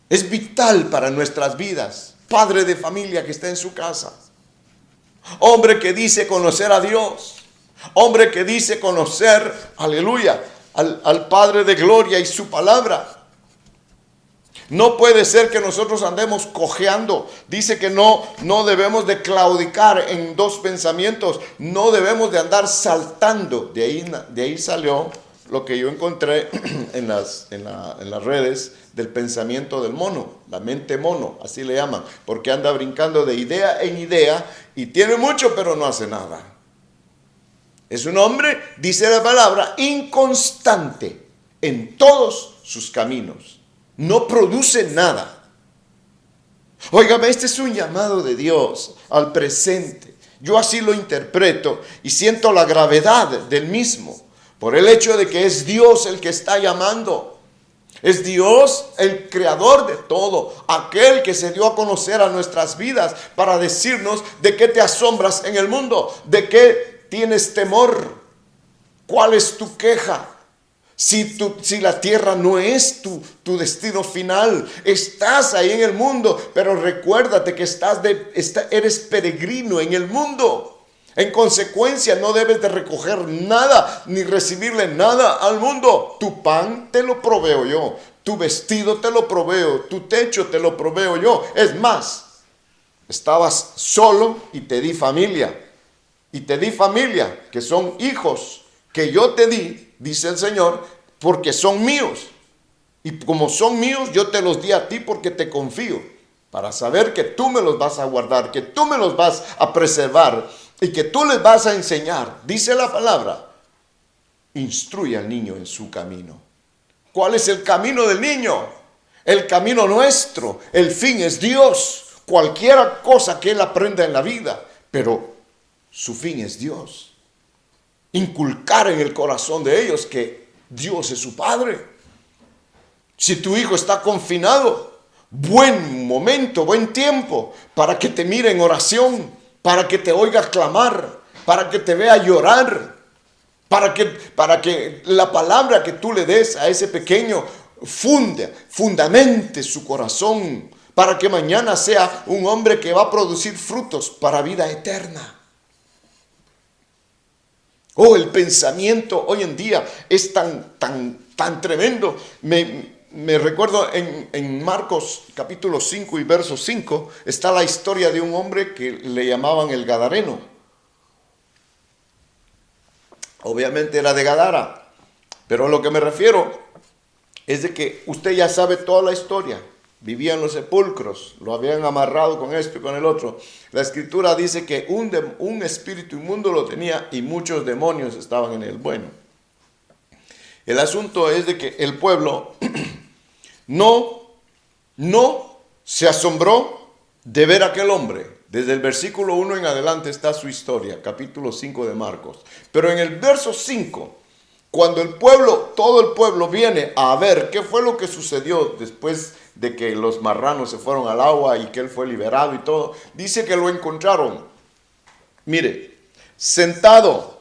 es vital para nuestras vidas. Padre de familia que está en su casa, hombre que dice conocer a Dios, hombre que dice conocer, aleluya, al Padre de gloria y su palabra. No puede ser que nosotros andemos cojeando. Dice que no debemos de claudicar en dos pensamientos. No debemos de andar saltando. De ahí salió lo que yo encontré en las redes del pensamiento del mono. La mente mono, así le llaman. Porque anda brincando de idea en idea y tiene mucho pero no hace nada. Es un hombre, dice la palabra, inconstante en todos sus caminos. No produce nada. Óigame, este es un llamado de Dios al presente. Yo así lo interpreto y siento la gravedad del mismo, por el hecho de que es Dios el que está llamando. Es Dios el creador de todo, aquel que se dio a conocer a nuestras vidas para decirnos de qué te asombras en el mundo, de qué tienes temor, cuál es tu queja. Si la tierra no es tu destino final, estás ahí en el mundo, pero recuérdate que eres peregrino en el mundo. En consecuencia, no debes de recoger nada ni recibirle nada al mundo. Tu pan te lo proveo yo, tu vestido te lo proveo, tu techo te lo proveo yo. Es más, estabas solo y te di familia. Y te di familia, que son hijos que yo te di, dice el Señor, porque son míos. Y como son míos, yo te los di a ti porque te confío, para saber que tú me los vas a guardar, que tú me los vas a preservar y que tú les vas a enseñar. Dice la palabra, instruye al niño en su camino. ¿Cuál es el camino del niño? El camino nuestro, el fin es Dios. Cualquier cosa que él aprenda en la vida, pero su fin es Dios. Inculcar en el corazón de ellos que Dios es su Padre. Si tu hijo está confinado, buen momento, buen tiempo para que te mire en oración, para que te oiga clamar, para que te vea llorar, para que la palabra que tú le des a ese pequeño fundamente su corazón, para que mañana sea un hombre que va a producir frutos para vida eterna. Oh, el pensamiento hoy en día es tan tremendo. Me recuerdo en Marcos capítulo 5 y verso 5 está la historia de un hombre que le llamaban el Gadareno. Obviamente era de Gadara, pero a lo que me refiero es de que usted ya sabe toda la historia. Vivía en los sepulcros, lo habían amarrado con esto y con el otro. La escritura dice que un espíritu inmundo lo tenía y muchos demonios estaban en él. Bueno, el asunto es de que el pueblo no se asombró de ver a aquel hombre. Desde el versículo 1 en adelante está su historia, capítulo 5 de Marcos. Pero en el verso 5, cuando todo el pueblo viene a ver qué fue lo que sucedió después de que los marranos se fueron al agua y que él fue liberado y todo, dice que lo encontraron, mire, sentado,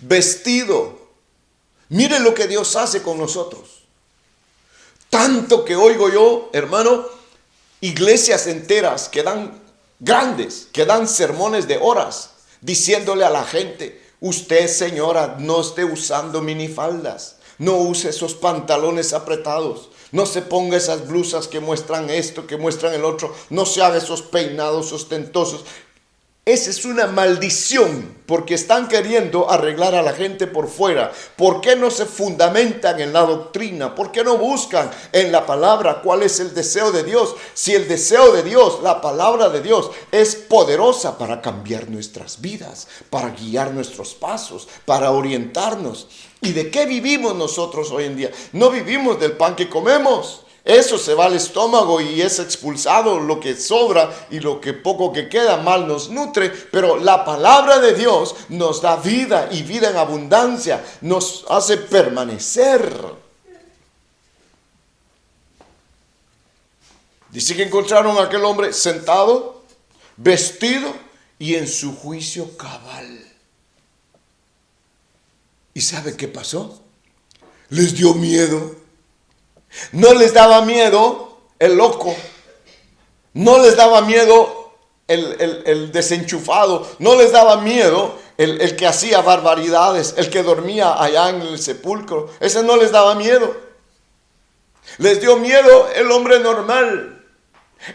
vestido. Mire lo que Dios hace con nosotros. Tanto que oigo yo, hermano, iglesias enteras que dan sermones de horas, diciéndole a la gente, usted, señora, no esté usando minifaldas. No use esos pantalones apretados. No se ponga esas blusas que muestran esto, que muestran el otro. No se haga esos peinados ostentosos. Esa es una maldición, porque están queriendo arreglar a la gente por fuera. ¿Por qué no se fundamentan en la doctrina? ¿Por qué no buscan en la palabra cuál es el deseo de Dios? Si el deseo de Dios, la palabra de Dios, es poderosa para cambiar nuestras vidas, para guiar nuestros pasos, para orientarnos. ¿Y de qué vivimos nosotros hoy en día? No vivimos del pan que comemos. Eso se va al estómago y es expulsado lo que sobra, y lo que poco que queda mal nos nutre. Pero la palabra de Dios nos da vida, y vida en abundancia, nos hace permanecer. Dice que encontraron a aquel hombre sentado, vestido y en su juicio cabal. ¿Y sabe qué pasó? Les dio miedo. No les daba miedo el loco, no les daba miedo el desenchufado, no les daba miedo el que hacía barbaridades, el que dormía allá en el sepulcro. Ese no les daba miedo. Les dio miedo el hombre normal.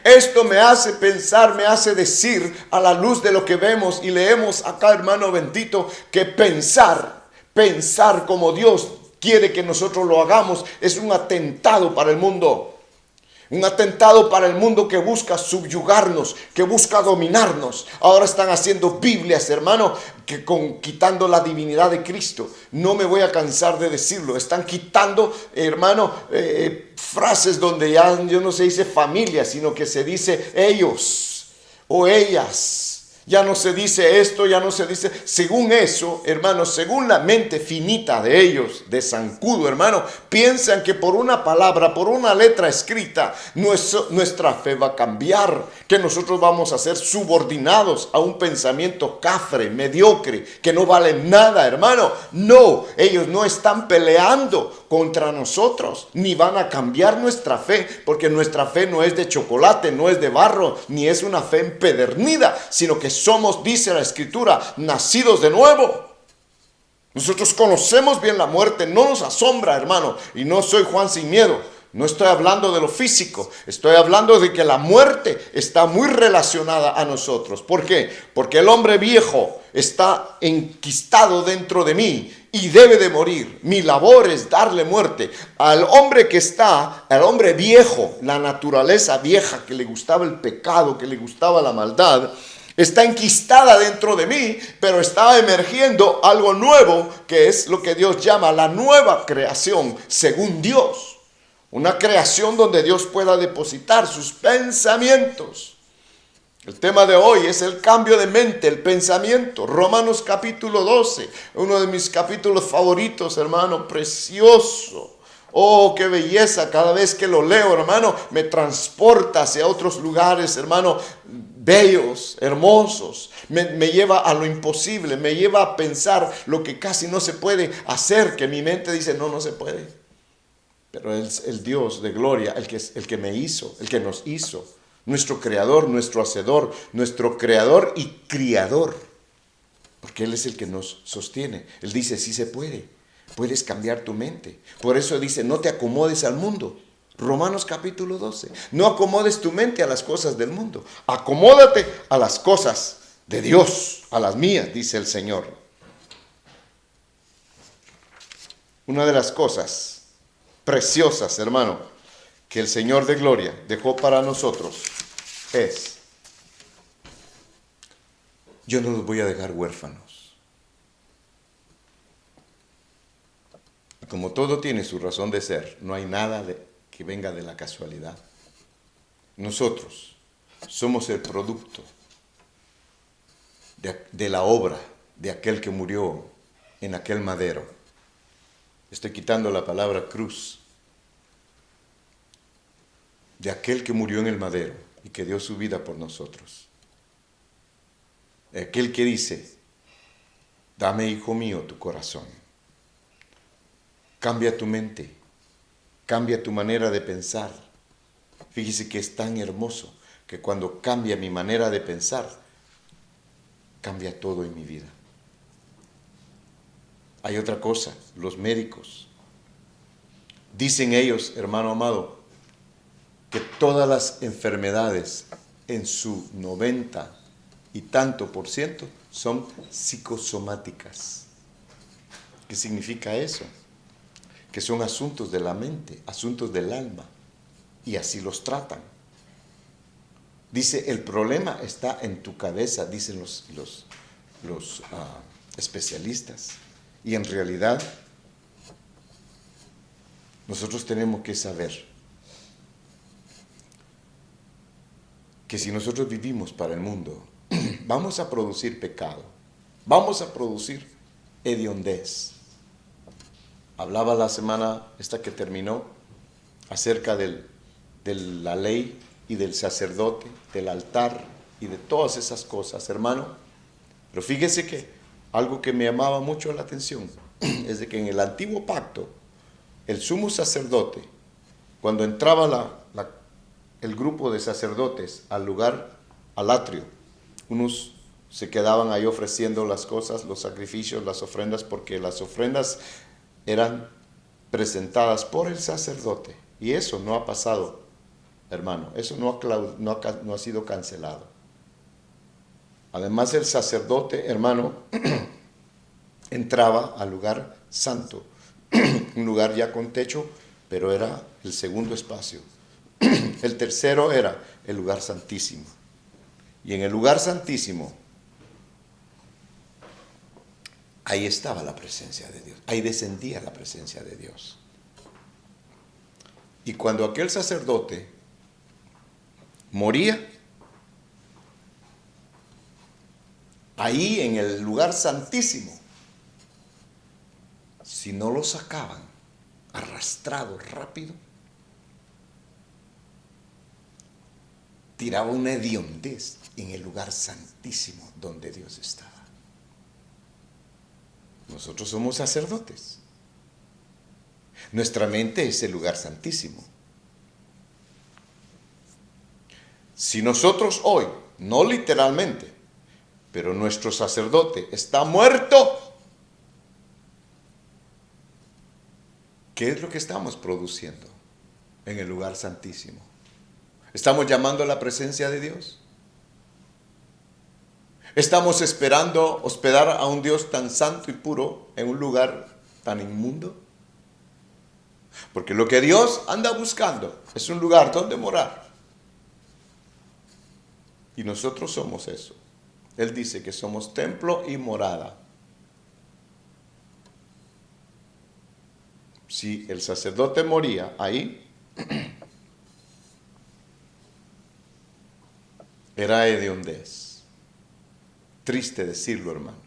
Esto me hace pensar, me hace decir, a la luz de lo que vemos y leemos acá, hermano bendito, que pensar como Dios quiere que nosotros lo hagamos es un atentado para el mundo. Un atentado para el mundo que busca subyugarnos, que busca dominarnos. Ahora están haciendo Biblias, hermano, quitando la divinidad de Cristo. No me voy a cansar de decirlo. Están quitando, hermano, frases donde ya no se dice familia, sino que se dice ellos o ellas. Ya no se dice esto, ya no se dice. Según eso, hermanos, según la mente finita de ellos, de zancudo, hermano, piensan que por una palabra, por una letra escrita, nuestra fe va a cambiar. Que nosotros vamos a ser subordinados a un pensamiento cafre, mediocre, que no vale nada, hermano. No, ellos no están peleando contra nosotros, ni van a cambiar nuestra fe, porque nuestra fe no es de chocolate, no es de barro, ni es una fe empedernida, sino que somos, dice la Escritura, nacidos de nuevo. Nosotros conocemos bien la muerte, no nos asombra, hermano, y no soy Juan sin miedo. No estoy hablando de lo físico, estoy hablando de que la muerte está muy relacionada a nosotros. ¿Por qué? Porque el hombre viejo está enquistado dentro de mí y debe de morir. Mi labor es darle muerte al hombre al hombre viejo, la naturaleza vieja que le gustaba el pecado, que le gustaba la maldad. Está enquistada dentro de mí, pero está emergiendo algo nuevo, que es lo que Dios llama la nueva creación, según Dios. Una creación donde Dios pueda depositar sus pensamientos. El tema de hoy es el cambio de mente, el pensamiento. Romanos capítulo 12, uno de mis capítulos favoritos, hermano, precioso. Oh, qué belleza, cada vez que lo leo, hermano, me transporta hacia otros lugares, hermano, bellos, hermosos. Me lleva a lo imposible, me lleva a pensar lo que casi no se puede hacer, que mi mente dice, no se puede. Pero es el Dios de gloria, el que me hizo, el que nos hizo, nuestro creador, nuestro hacedor, nuestro creador y criador. Porque Él es el que nos sostiene. Él dice, sí se puede, puedes cambiar tu mente. Por eso dice, no te acomodes al mundo. Romanos capítulo 12. No acomodes tu mente a las cosas del mundo. Acomódate a las cosas de Dios, a las mías, dice el Señor. Una de las cosas preciosas, hermano, que el Señor de gloria dejó para nosotros es: yo no los voy a dejar huérfanos. Como todo tiene su razón de ser, no hay nada que venga de la casualidad. Nosotros somos el producto de la obra de aquel que murió en aquel madero. Estoy quitando la palabra cruz. De aquel que murió en el madero y que dio su vida por nosotros. De aquel que dice, dame, hijo mío, tu corazón. Cambia tu mente, cambia tu manera de pensar. Fíjese que es tan hermoso que cuando cambia mi manera de pensar, cambia todo en mi vida. Hay otra cosa, los médicos. Dicen ellos, hermano amado, que todas las enfermedades en su 90 y tanto por ciento son psicosomáticas. ¿Qué significa eso? Que son asuntos de la mente, asuntos del alma, y así los tratan. Dice, el problema está en tu cabeza, dicen los especialistas. Y en realidad, nosotros tenemos que saber que si nosotros vivimos para el mundo, vamos a producir pecado, vamos a producir hediondez. Hablaba la semana esta que terminó acerca de la ley y del sacerdote, del altar y de todas esas cosas, hermano. Pero fíjese que algo que me llamaba mucho la atención es de que en el antiguo pacto, el sumo sacerdote, cuando entraba el grupo de sacerdotes al lugar, al atrio, unos se quedaban ahí ofreciendo las cosas, los sacrificios, las ofrendas, porque las ofrendas eran presentadas por el sacerdote. Y eso no ha pasado, hermano, eso no ha sido cancelado. Además, el sacerdote, hermano, entraba al lugar santo, un lugar ya con techo, pero era el segundo espacio. El tercero era el lugar santísimo. Y en el lugar santísimo, ahí estaba la presencia de Dios, ahí descendía la presencia de Dios. Y cuando aquel sacerdote moría, ahí en el lugar santísimo, si no lo sacaban arrastrado rápido, tiraba una hediondez en el lugar santísimo donde Dios estaba. Nosotros somos sacerdotes. Nuestra mente es el lugar santísimo. Si nosotros hoy, no literalmente, pero nuestro sacerdote está muerto, ¿qué es lo que estamos produciendo en el lugar santísimo? ¿Estamos llamando a la presencia de Dios? ¿Estamos esperando hospedar a un Dios tan santo y puro en un lugar tan inmundo? Porque lo que Dios anda buscando es un lugar donde morar. Y nosotros somos eso. Él dice que somos templo y morada. Si el sacerdote moría ahí, era hediondez. Triste decirlo, hermano.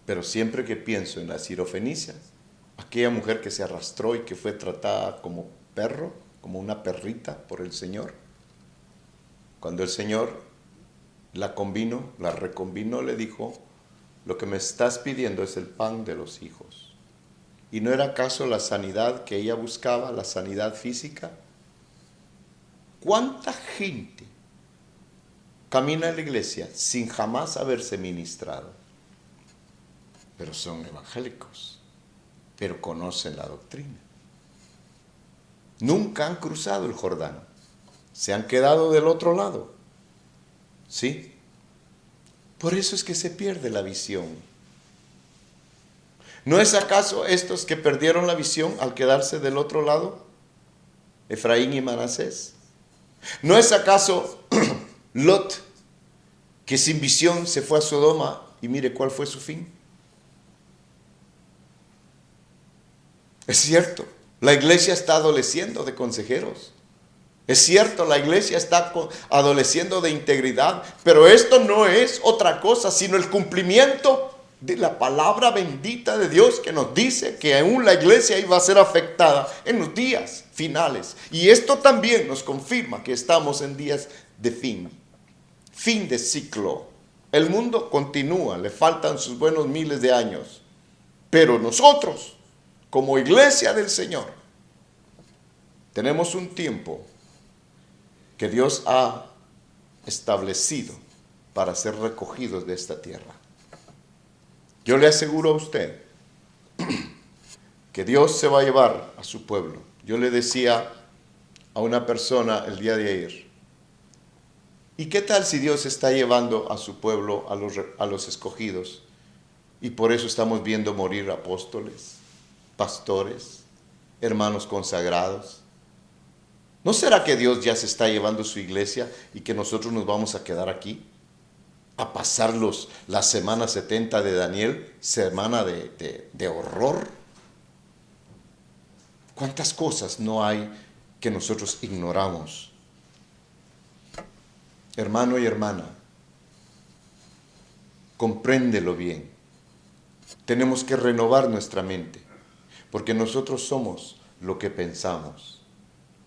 Pero siempre que pienso en la sirofenicia, aquella mujer que se arrastró y que fue tratada como perro, como una perrita por el Señor, cuando el Señor la reconvinó, le dijo, lo que me estás pidiendo es el pan de los hijos. ¿Y no era acaso la sanidad que ella buscaba, la sanidad física? ¿Cuánta gente camina en la iglesia sin jamás haberse ministrado? Pero son evangélicos, pero conocen la doctrina. Nunca han cruzado el Jordán, se han quedado del otro lado. ¿Sí? Por eso es que se pierde la visión. ¿No es acaso estos que perdieron la visión al quedarse del otro lado? Efraín y Manasés. ¿No es acaso Lot, que sin visión se fue a Sodoma y mire cuál fue su fin? Es cierto, la iglesia está adoleciendo de consejeros. Es cierto, la iglesia está adoleciendo de integridad, pero esto no es otra cosa sino el cumplimiento de la palabra bendita de Dios que nos dice que aún la iglesia iba a ser afectada en los días finales. Y esto también nos confirma que estamos en días de fin de ciclo. El mundo continúa, le faltan sus buenos miles de años, pero nosotros, como iglesia del Señor, tenemos un tiempo que Dios ha establecido para ser recogidos de esta tierra. Yo le aseguro a usted que Dios se va a llevar a su pueblo. Yo le decía a una persona el día de ayer, ¿Y qué tal si Dios está llevando a su pueblo, a los escogidos? Y por eso estamos viendo morir apóstoles, pastores, hermanos consagrados. ¿No será que Dios ya se está llevando su iglesia y que nosotros nos vamos a quedar aquí? A pasar la semana 70 de Daniel, semana de horror. ¿Cuántas cosas no hay que nosotros ignoramos? Hermano y hermana, compréndelo bien. Tenemos que renovar nuestra mente, porque nosotros somos lo que pensamos.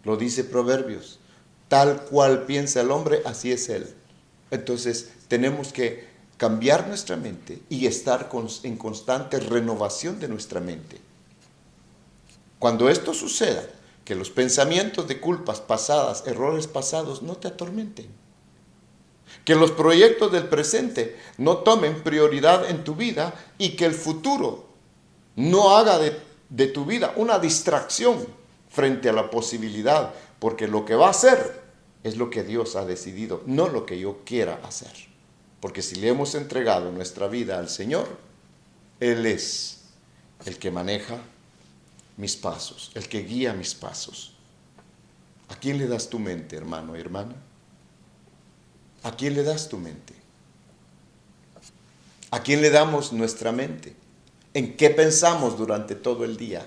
Lo dice Proverbios, tal cual piensa el hombre, así es él. Entonces, tenemos que cambiar nuestra mente y estar en constante renovación de nuestra mente. Cuando esto suceda, que los pensamientos de culpas pasadas, errores pasados, no te atormenten. Que los proyectos del presente no tomen prioridad en tu vida y que el futuro no haga de tu vida una distracción frente a la posibilidad, porque lo que va a hacer es lo que Dios ha decidido, no lo que yo quiera hacer. Porque si le hemos entregado nuestra vida al Señor, Él es el que maneja mis pasos, el que guía mis pasos. ¿A quién le das tu mente, hermano y hermana? ¿A quién le das tu mente? ¿A quién le damos nuestra mente? ¿En qué pensamos durante todo el día?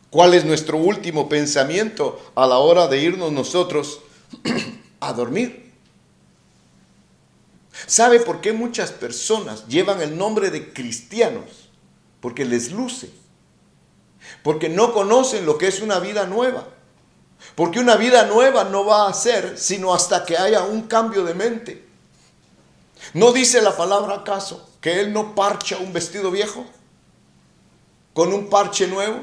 ¿Cuál es nuestro último pensamiento a la hora de irnos nosotros a dormir? ¿Sabe por qué muchas personas llevan el nombre de cristianos? Porque les luce. Porque no conocen lo que es una vida nueva. Porque una vida nueva no va a ser sino hasta que haya un cambio de mente. ¿No dice la palabra acaso que Él no parcha un vestido viejo con un parche nuevo?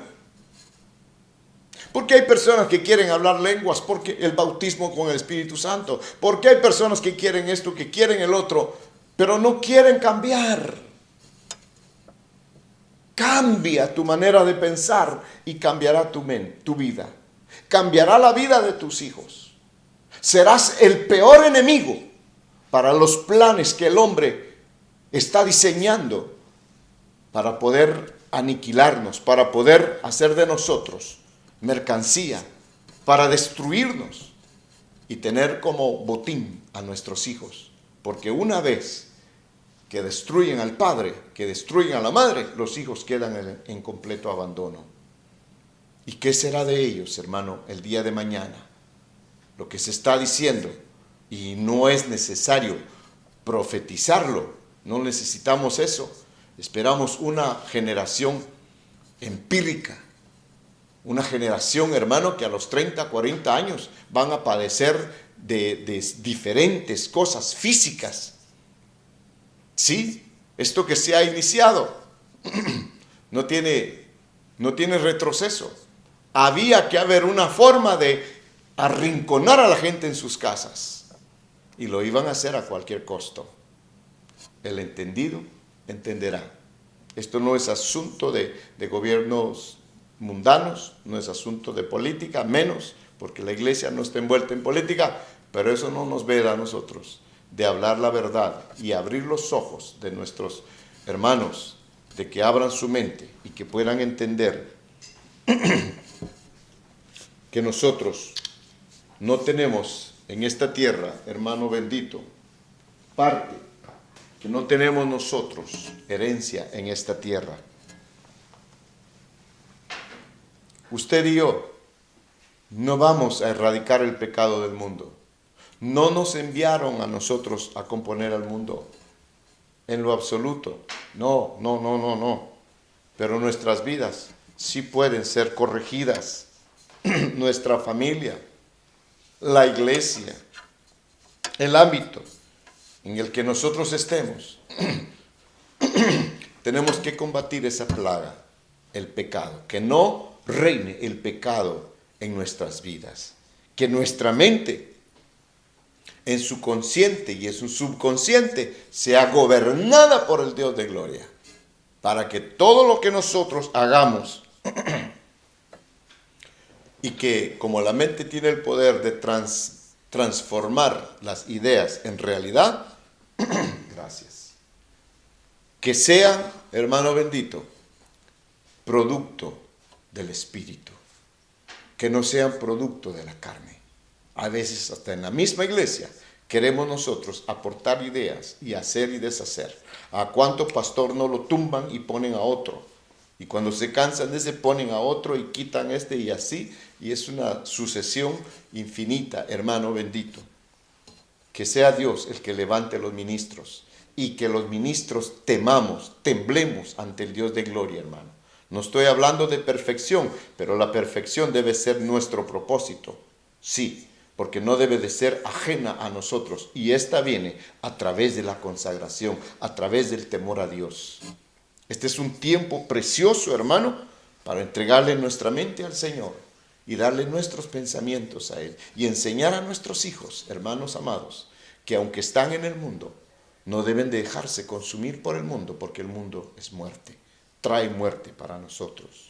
Porque hay personas que quieren hablar lenguas, porque el bautismo con el Espíritu Santo. Porque hay personas que quieren esto, que quieren el otro, pero no quieren cambiar. Cambia tu manera de pensar y cambiará tu vida. Cambiará la vida de tus hijos. Serás el peor enemigo para los planes que el hombre está diseñando para poder aniquilarnos, para poder hacer de nosotros mercancía, para destruirnos y tener como botín a nuestros hijos. Porque una vez que destruyen al padre, que destruyen a la madre, los hijos quedan en completo abandono. ¿Y qué será de ellos, hermano, el día de mañana? Lo que se está diciendo, y no es necesario profetizarlo, no necesitamos eso. Esperamos una generación empírica, una generación, hermano, que a los 30, 40 años van a padecer de diferentes cosas físicas. Sí, esto que se ha iniciado no tiene retroceso. Había que haber una forma de arrinconar a la gente en sus casas. Y lo iban a hacer a cualquier costo. El entendido entenderá. Esto no es asunto de gobiernos mundanos, no es asunto de política, menos porque la iglesia no está envuelta en política, pero eso no nos veda a nosotros de hablar la verdad y abrir los ojos de nuestros hermanos, de que abran su mente y que puedan entender que nosotros no tenemos en esta tierra, hermano bendito, parte, que no tenemos nosotros herencia en esta tierra. Usted y yo no vamos a erradicar el pecado del mundo. No nos enviaron a nosotros a componer al mundo en lo absoluto. No. Pero nuestras vidas sí pueden ser corregidas. Nuestra familia, la iglesia, el ámbito en el que nosotros estemos, tenemos que combatir esa plaga, el pecado, que no reine el pecado en nuestras vidas, que nuestra mente en su consciente y en su subconsciente sea gobernada por el Dios de gloria, para que todo lo que nosotros hagamos y que como la mente tiene el poder de transformar las ideas en realidad, gracias, que sean, hermano bendito, producto del Espíritu, que no sean producto de la carne. A veces hasta en la misma iglesia queremos nosotros aportar ideas y hacer y deshacer. ¿A cuánto pastor no lo tumban y ponen a otro? Y cuando se cansan de ese ponen a otro y quitan este y así. Y es una sucesión infinita, hermano bendito. Que sea Dios el que levante los ministros y que los ministros temblemos ante el Dios de gloria, hermano. No estoy hablando de perfección, pero la perfección debe ser nuestro propósito. Sí, porque no debe de ser ajena a nosotros. Y esta viene a través de la consagración, a través del temor a Dios. Este es un tiempo precioso, hermano, para entregarle nuestra mente al Señor y darle nuestros pensamientos a Él y enseñar a nuestros hijos, hermanos amados, que aunque están en el mundo, no deben de dejarse consumir por el mundo, porque el mundo es muerte, trae muerte para nosotros.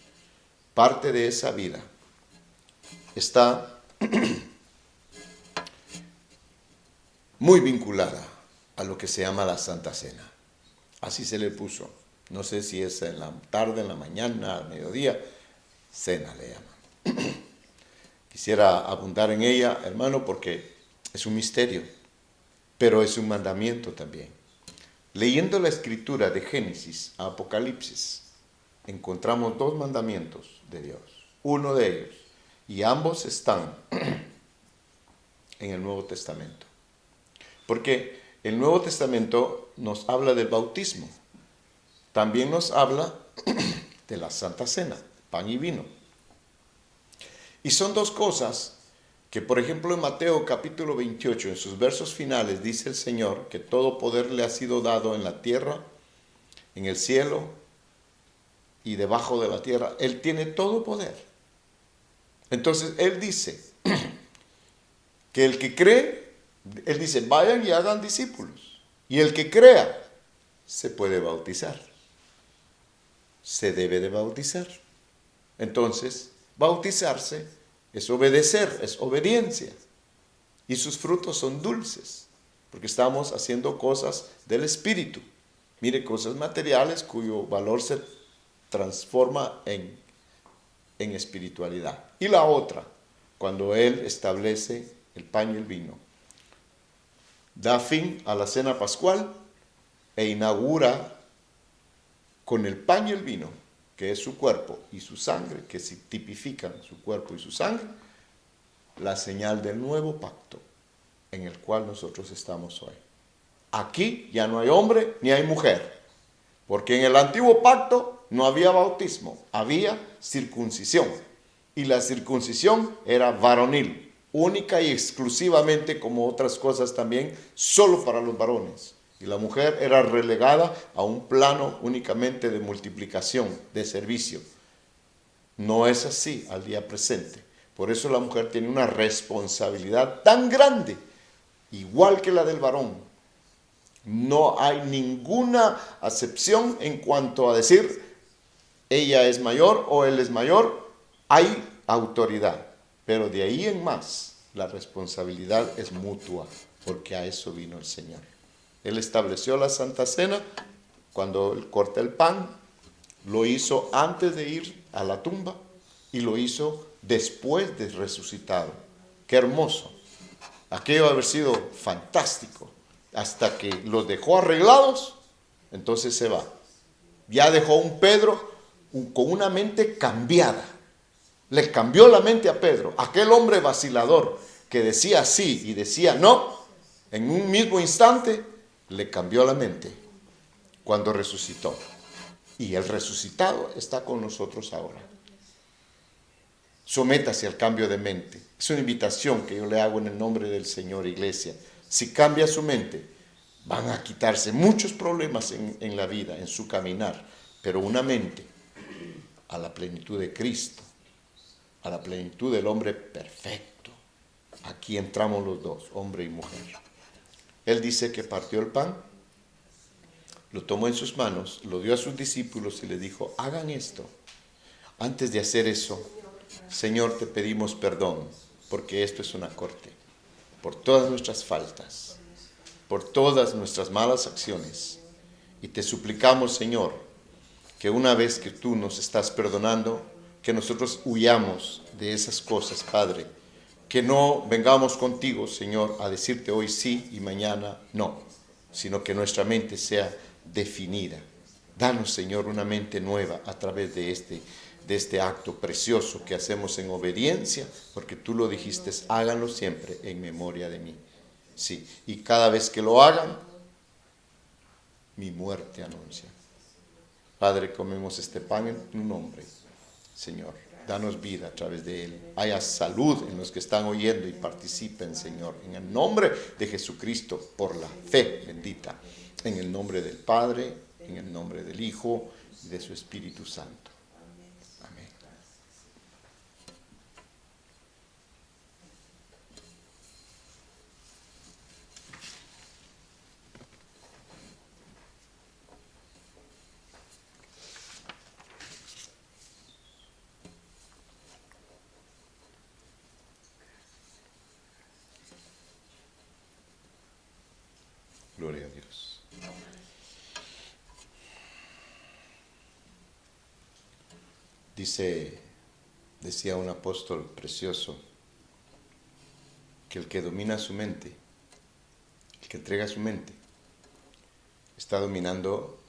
Parte de esa vida está muy vinculada a lo que se llama la Santa Cena. Así se le puso. No sé si es en la tarde, en la mañana, al mediodía. Cena le llaman. Quisiera abundar en ella, hermano, porque es un misterio, pero es un mandamiento también. Leyendo la escritura de Génesis a Apocalipsis, encontramos dos mandamientos de Dios. Uno de ellos, y ambos están en el Nuevo Testamento. Porque el Nuevo Testamento nos habla del bautismo. También nos habla de la Santa Cena, pan y vino. Y son dos cosas que, por ejemplo, en Mateo capítulo 28, en sus versos finales, dice el Señor que todo poder le ha sido dado en la tierra, en el cielo y debajo de la tierra. Él tiene todo poder. Entonces, Él dice que el que cree, Él dice, vayan y hagan discípulos. Y el que crea, se puede bautizar. Se debe de bautizar. Entonces, bautizarse es obedecer, es obediencia. Y sus frutos son dulces, porque estamos haciendo cosas del Espíritu. Mire, cosas materiales cuyo valor se transforma en espiritualidad. Y la otra, cuando Él establece el pan y el vino, da fin a la cena pascual e inaugura con el pan y el vino, que es su cuerpo y su sangre, que tipifican su cuerpo y su sangre, la señal del nuevo pacto en el cual nosotros estamos hoy. Aquí ya no hay hombre ni hay mujer, porque en el antiguo pacto no había bautismo, había circuncisión. Y la circuncisión era varonil, única y exclusivamente, como otras cosas también, solo para los varones. Y la mujer era relegada a un plano únicamente de multiplicación, de servicio. No es así al día presente. Por eso la mujer tiene una responsabilidad tan grande, igual que la del varón. No hay ninguna acepción en cuanto a decir, ella es mayor o él es mayor. Hay autoridad, pero de ahí en más, la responsabilidad es mutua, porque a eso vino el Señor. Él estableció la Santa Cena cuando Él corta el pan, lo hizo antes de ir a la tumba y lo hizo después de resucitado. ¡Qué hermoso! Aquello debe haber sido fantástico. Hasta que los dejó arreglados, entonces se va. Ya dejó un Pedro con una mente cambiada. Le cambió la mente a Pedro. Aquel hombre vacilador que decía sí y decía no, en un mismo instante le cambió la mente cuando resucitó. Y el resucitado está con nosotros ahora. Sométase al cambio de mente. Es una invitación que yo le hago en el nombre del Señor, iglesia. Si cambia su mente, van a quitarse muchos problemas en la vida, en su caminar. Pero una mente a la plenitud de Cristo, a la plenitud del hombre perfecto. Aquí entramos los dos, hombre y mujer. Él dice que partió el pan, lo tomó en sus manos, lo dio a sus discípulos y les dijo, hagan esto. Antes de hacer eso, Señor, te pedimos perdón, porque esto es una corte. por todas nuestras faltas, por todas nuestras malas acciones. Y te suplicamos, Señor, que una vez que tú nos estás perdonando, que nosotros huyamos de esas cosas, Padre. Que no vengamos contigo, Señor, a decirte hoy sí y mañana no, sino que nuestra mente sea definida. Danos, Señor, una mente nueva a través de este acto precioso que hacemos en obediencia, porque tú lo dijiste, háganlo siempre en memoria de mí. Sí, y cada vez que lo hagan, mi muerte anuncia. Padre, comemos este pan en tu nombre, Señor. Danos vida a través de él. Haya salud en los que están oyendo y participen, Señor. En el nombre de Jesucristo, por la fe bendita. En el nombre del Padre, en el nombre del Hijo y de su Espíritu Santo. Amén. Gloria a Dios. Decía un apóstol precioso, que el que domina su mente, el que entrega su mente, está dominando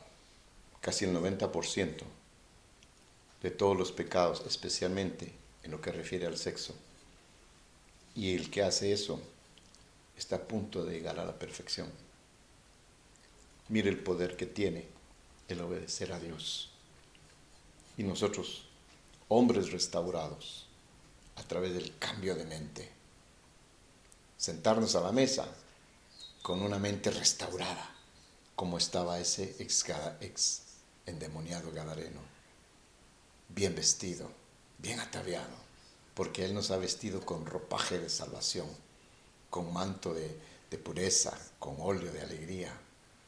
casi el 90% de todos los pecados, especialmente en lo que refiere al sexo. Y el que hace eso está a punto de llegar a la perfección. Mire el poder que tiene el obedecer a Dios. Y nosotros, hombres restaurados, a través del cambio de mente, sentarnos a la mesa con una mente restaurada, como estaba ese ex endemoniado gadareno, bien vestido, bien ataviado, porque Él nos ha vestido con ropaje de salvación, con manto de pureza, con óleo de alegría.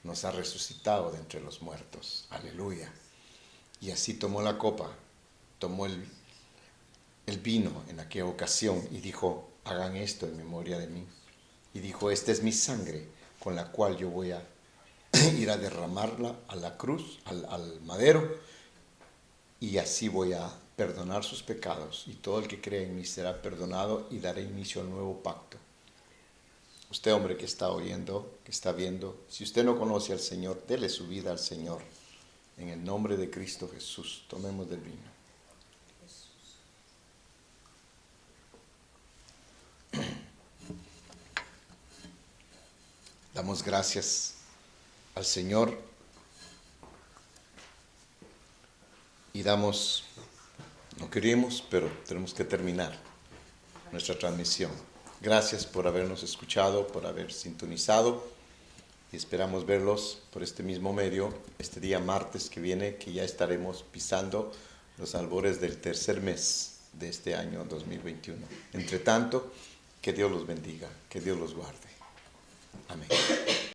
Nos ha resucitado de entre los muertos. Aleluya. Y así tomó la copa, tomó el vino en aquella ocasión y dijo, hagan esto en memoria de mí. Y dijo, esta es mi sangre con la cual yo voy a ir a derramarla a la cruz, al madero, y así voy a perdonar sus pecados. Y todo el que cree en mí será perdonado y daré inicio al nuevo pacto. Usted, hombre, que está oyendo, que está viendo, si usted no conoce al Señor, dele su vida al Señor. En el nombre de Cristo Jesús, tomemos del vino. Damos gracias al Señor y no queríamos, pero tenemos que terminar nuestra transmisión. Gracias por habernos escuchado, por haber sintonizado y esperamos verlos por este mismo medio este día martes que viene, que ya estaremos pisando los albores del tercer mes de este año 2021. Entre tanto, que Dios los bendiga, que Dios los guarde. Amén.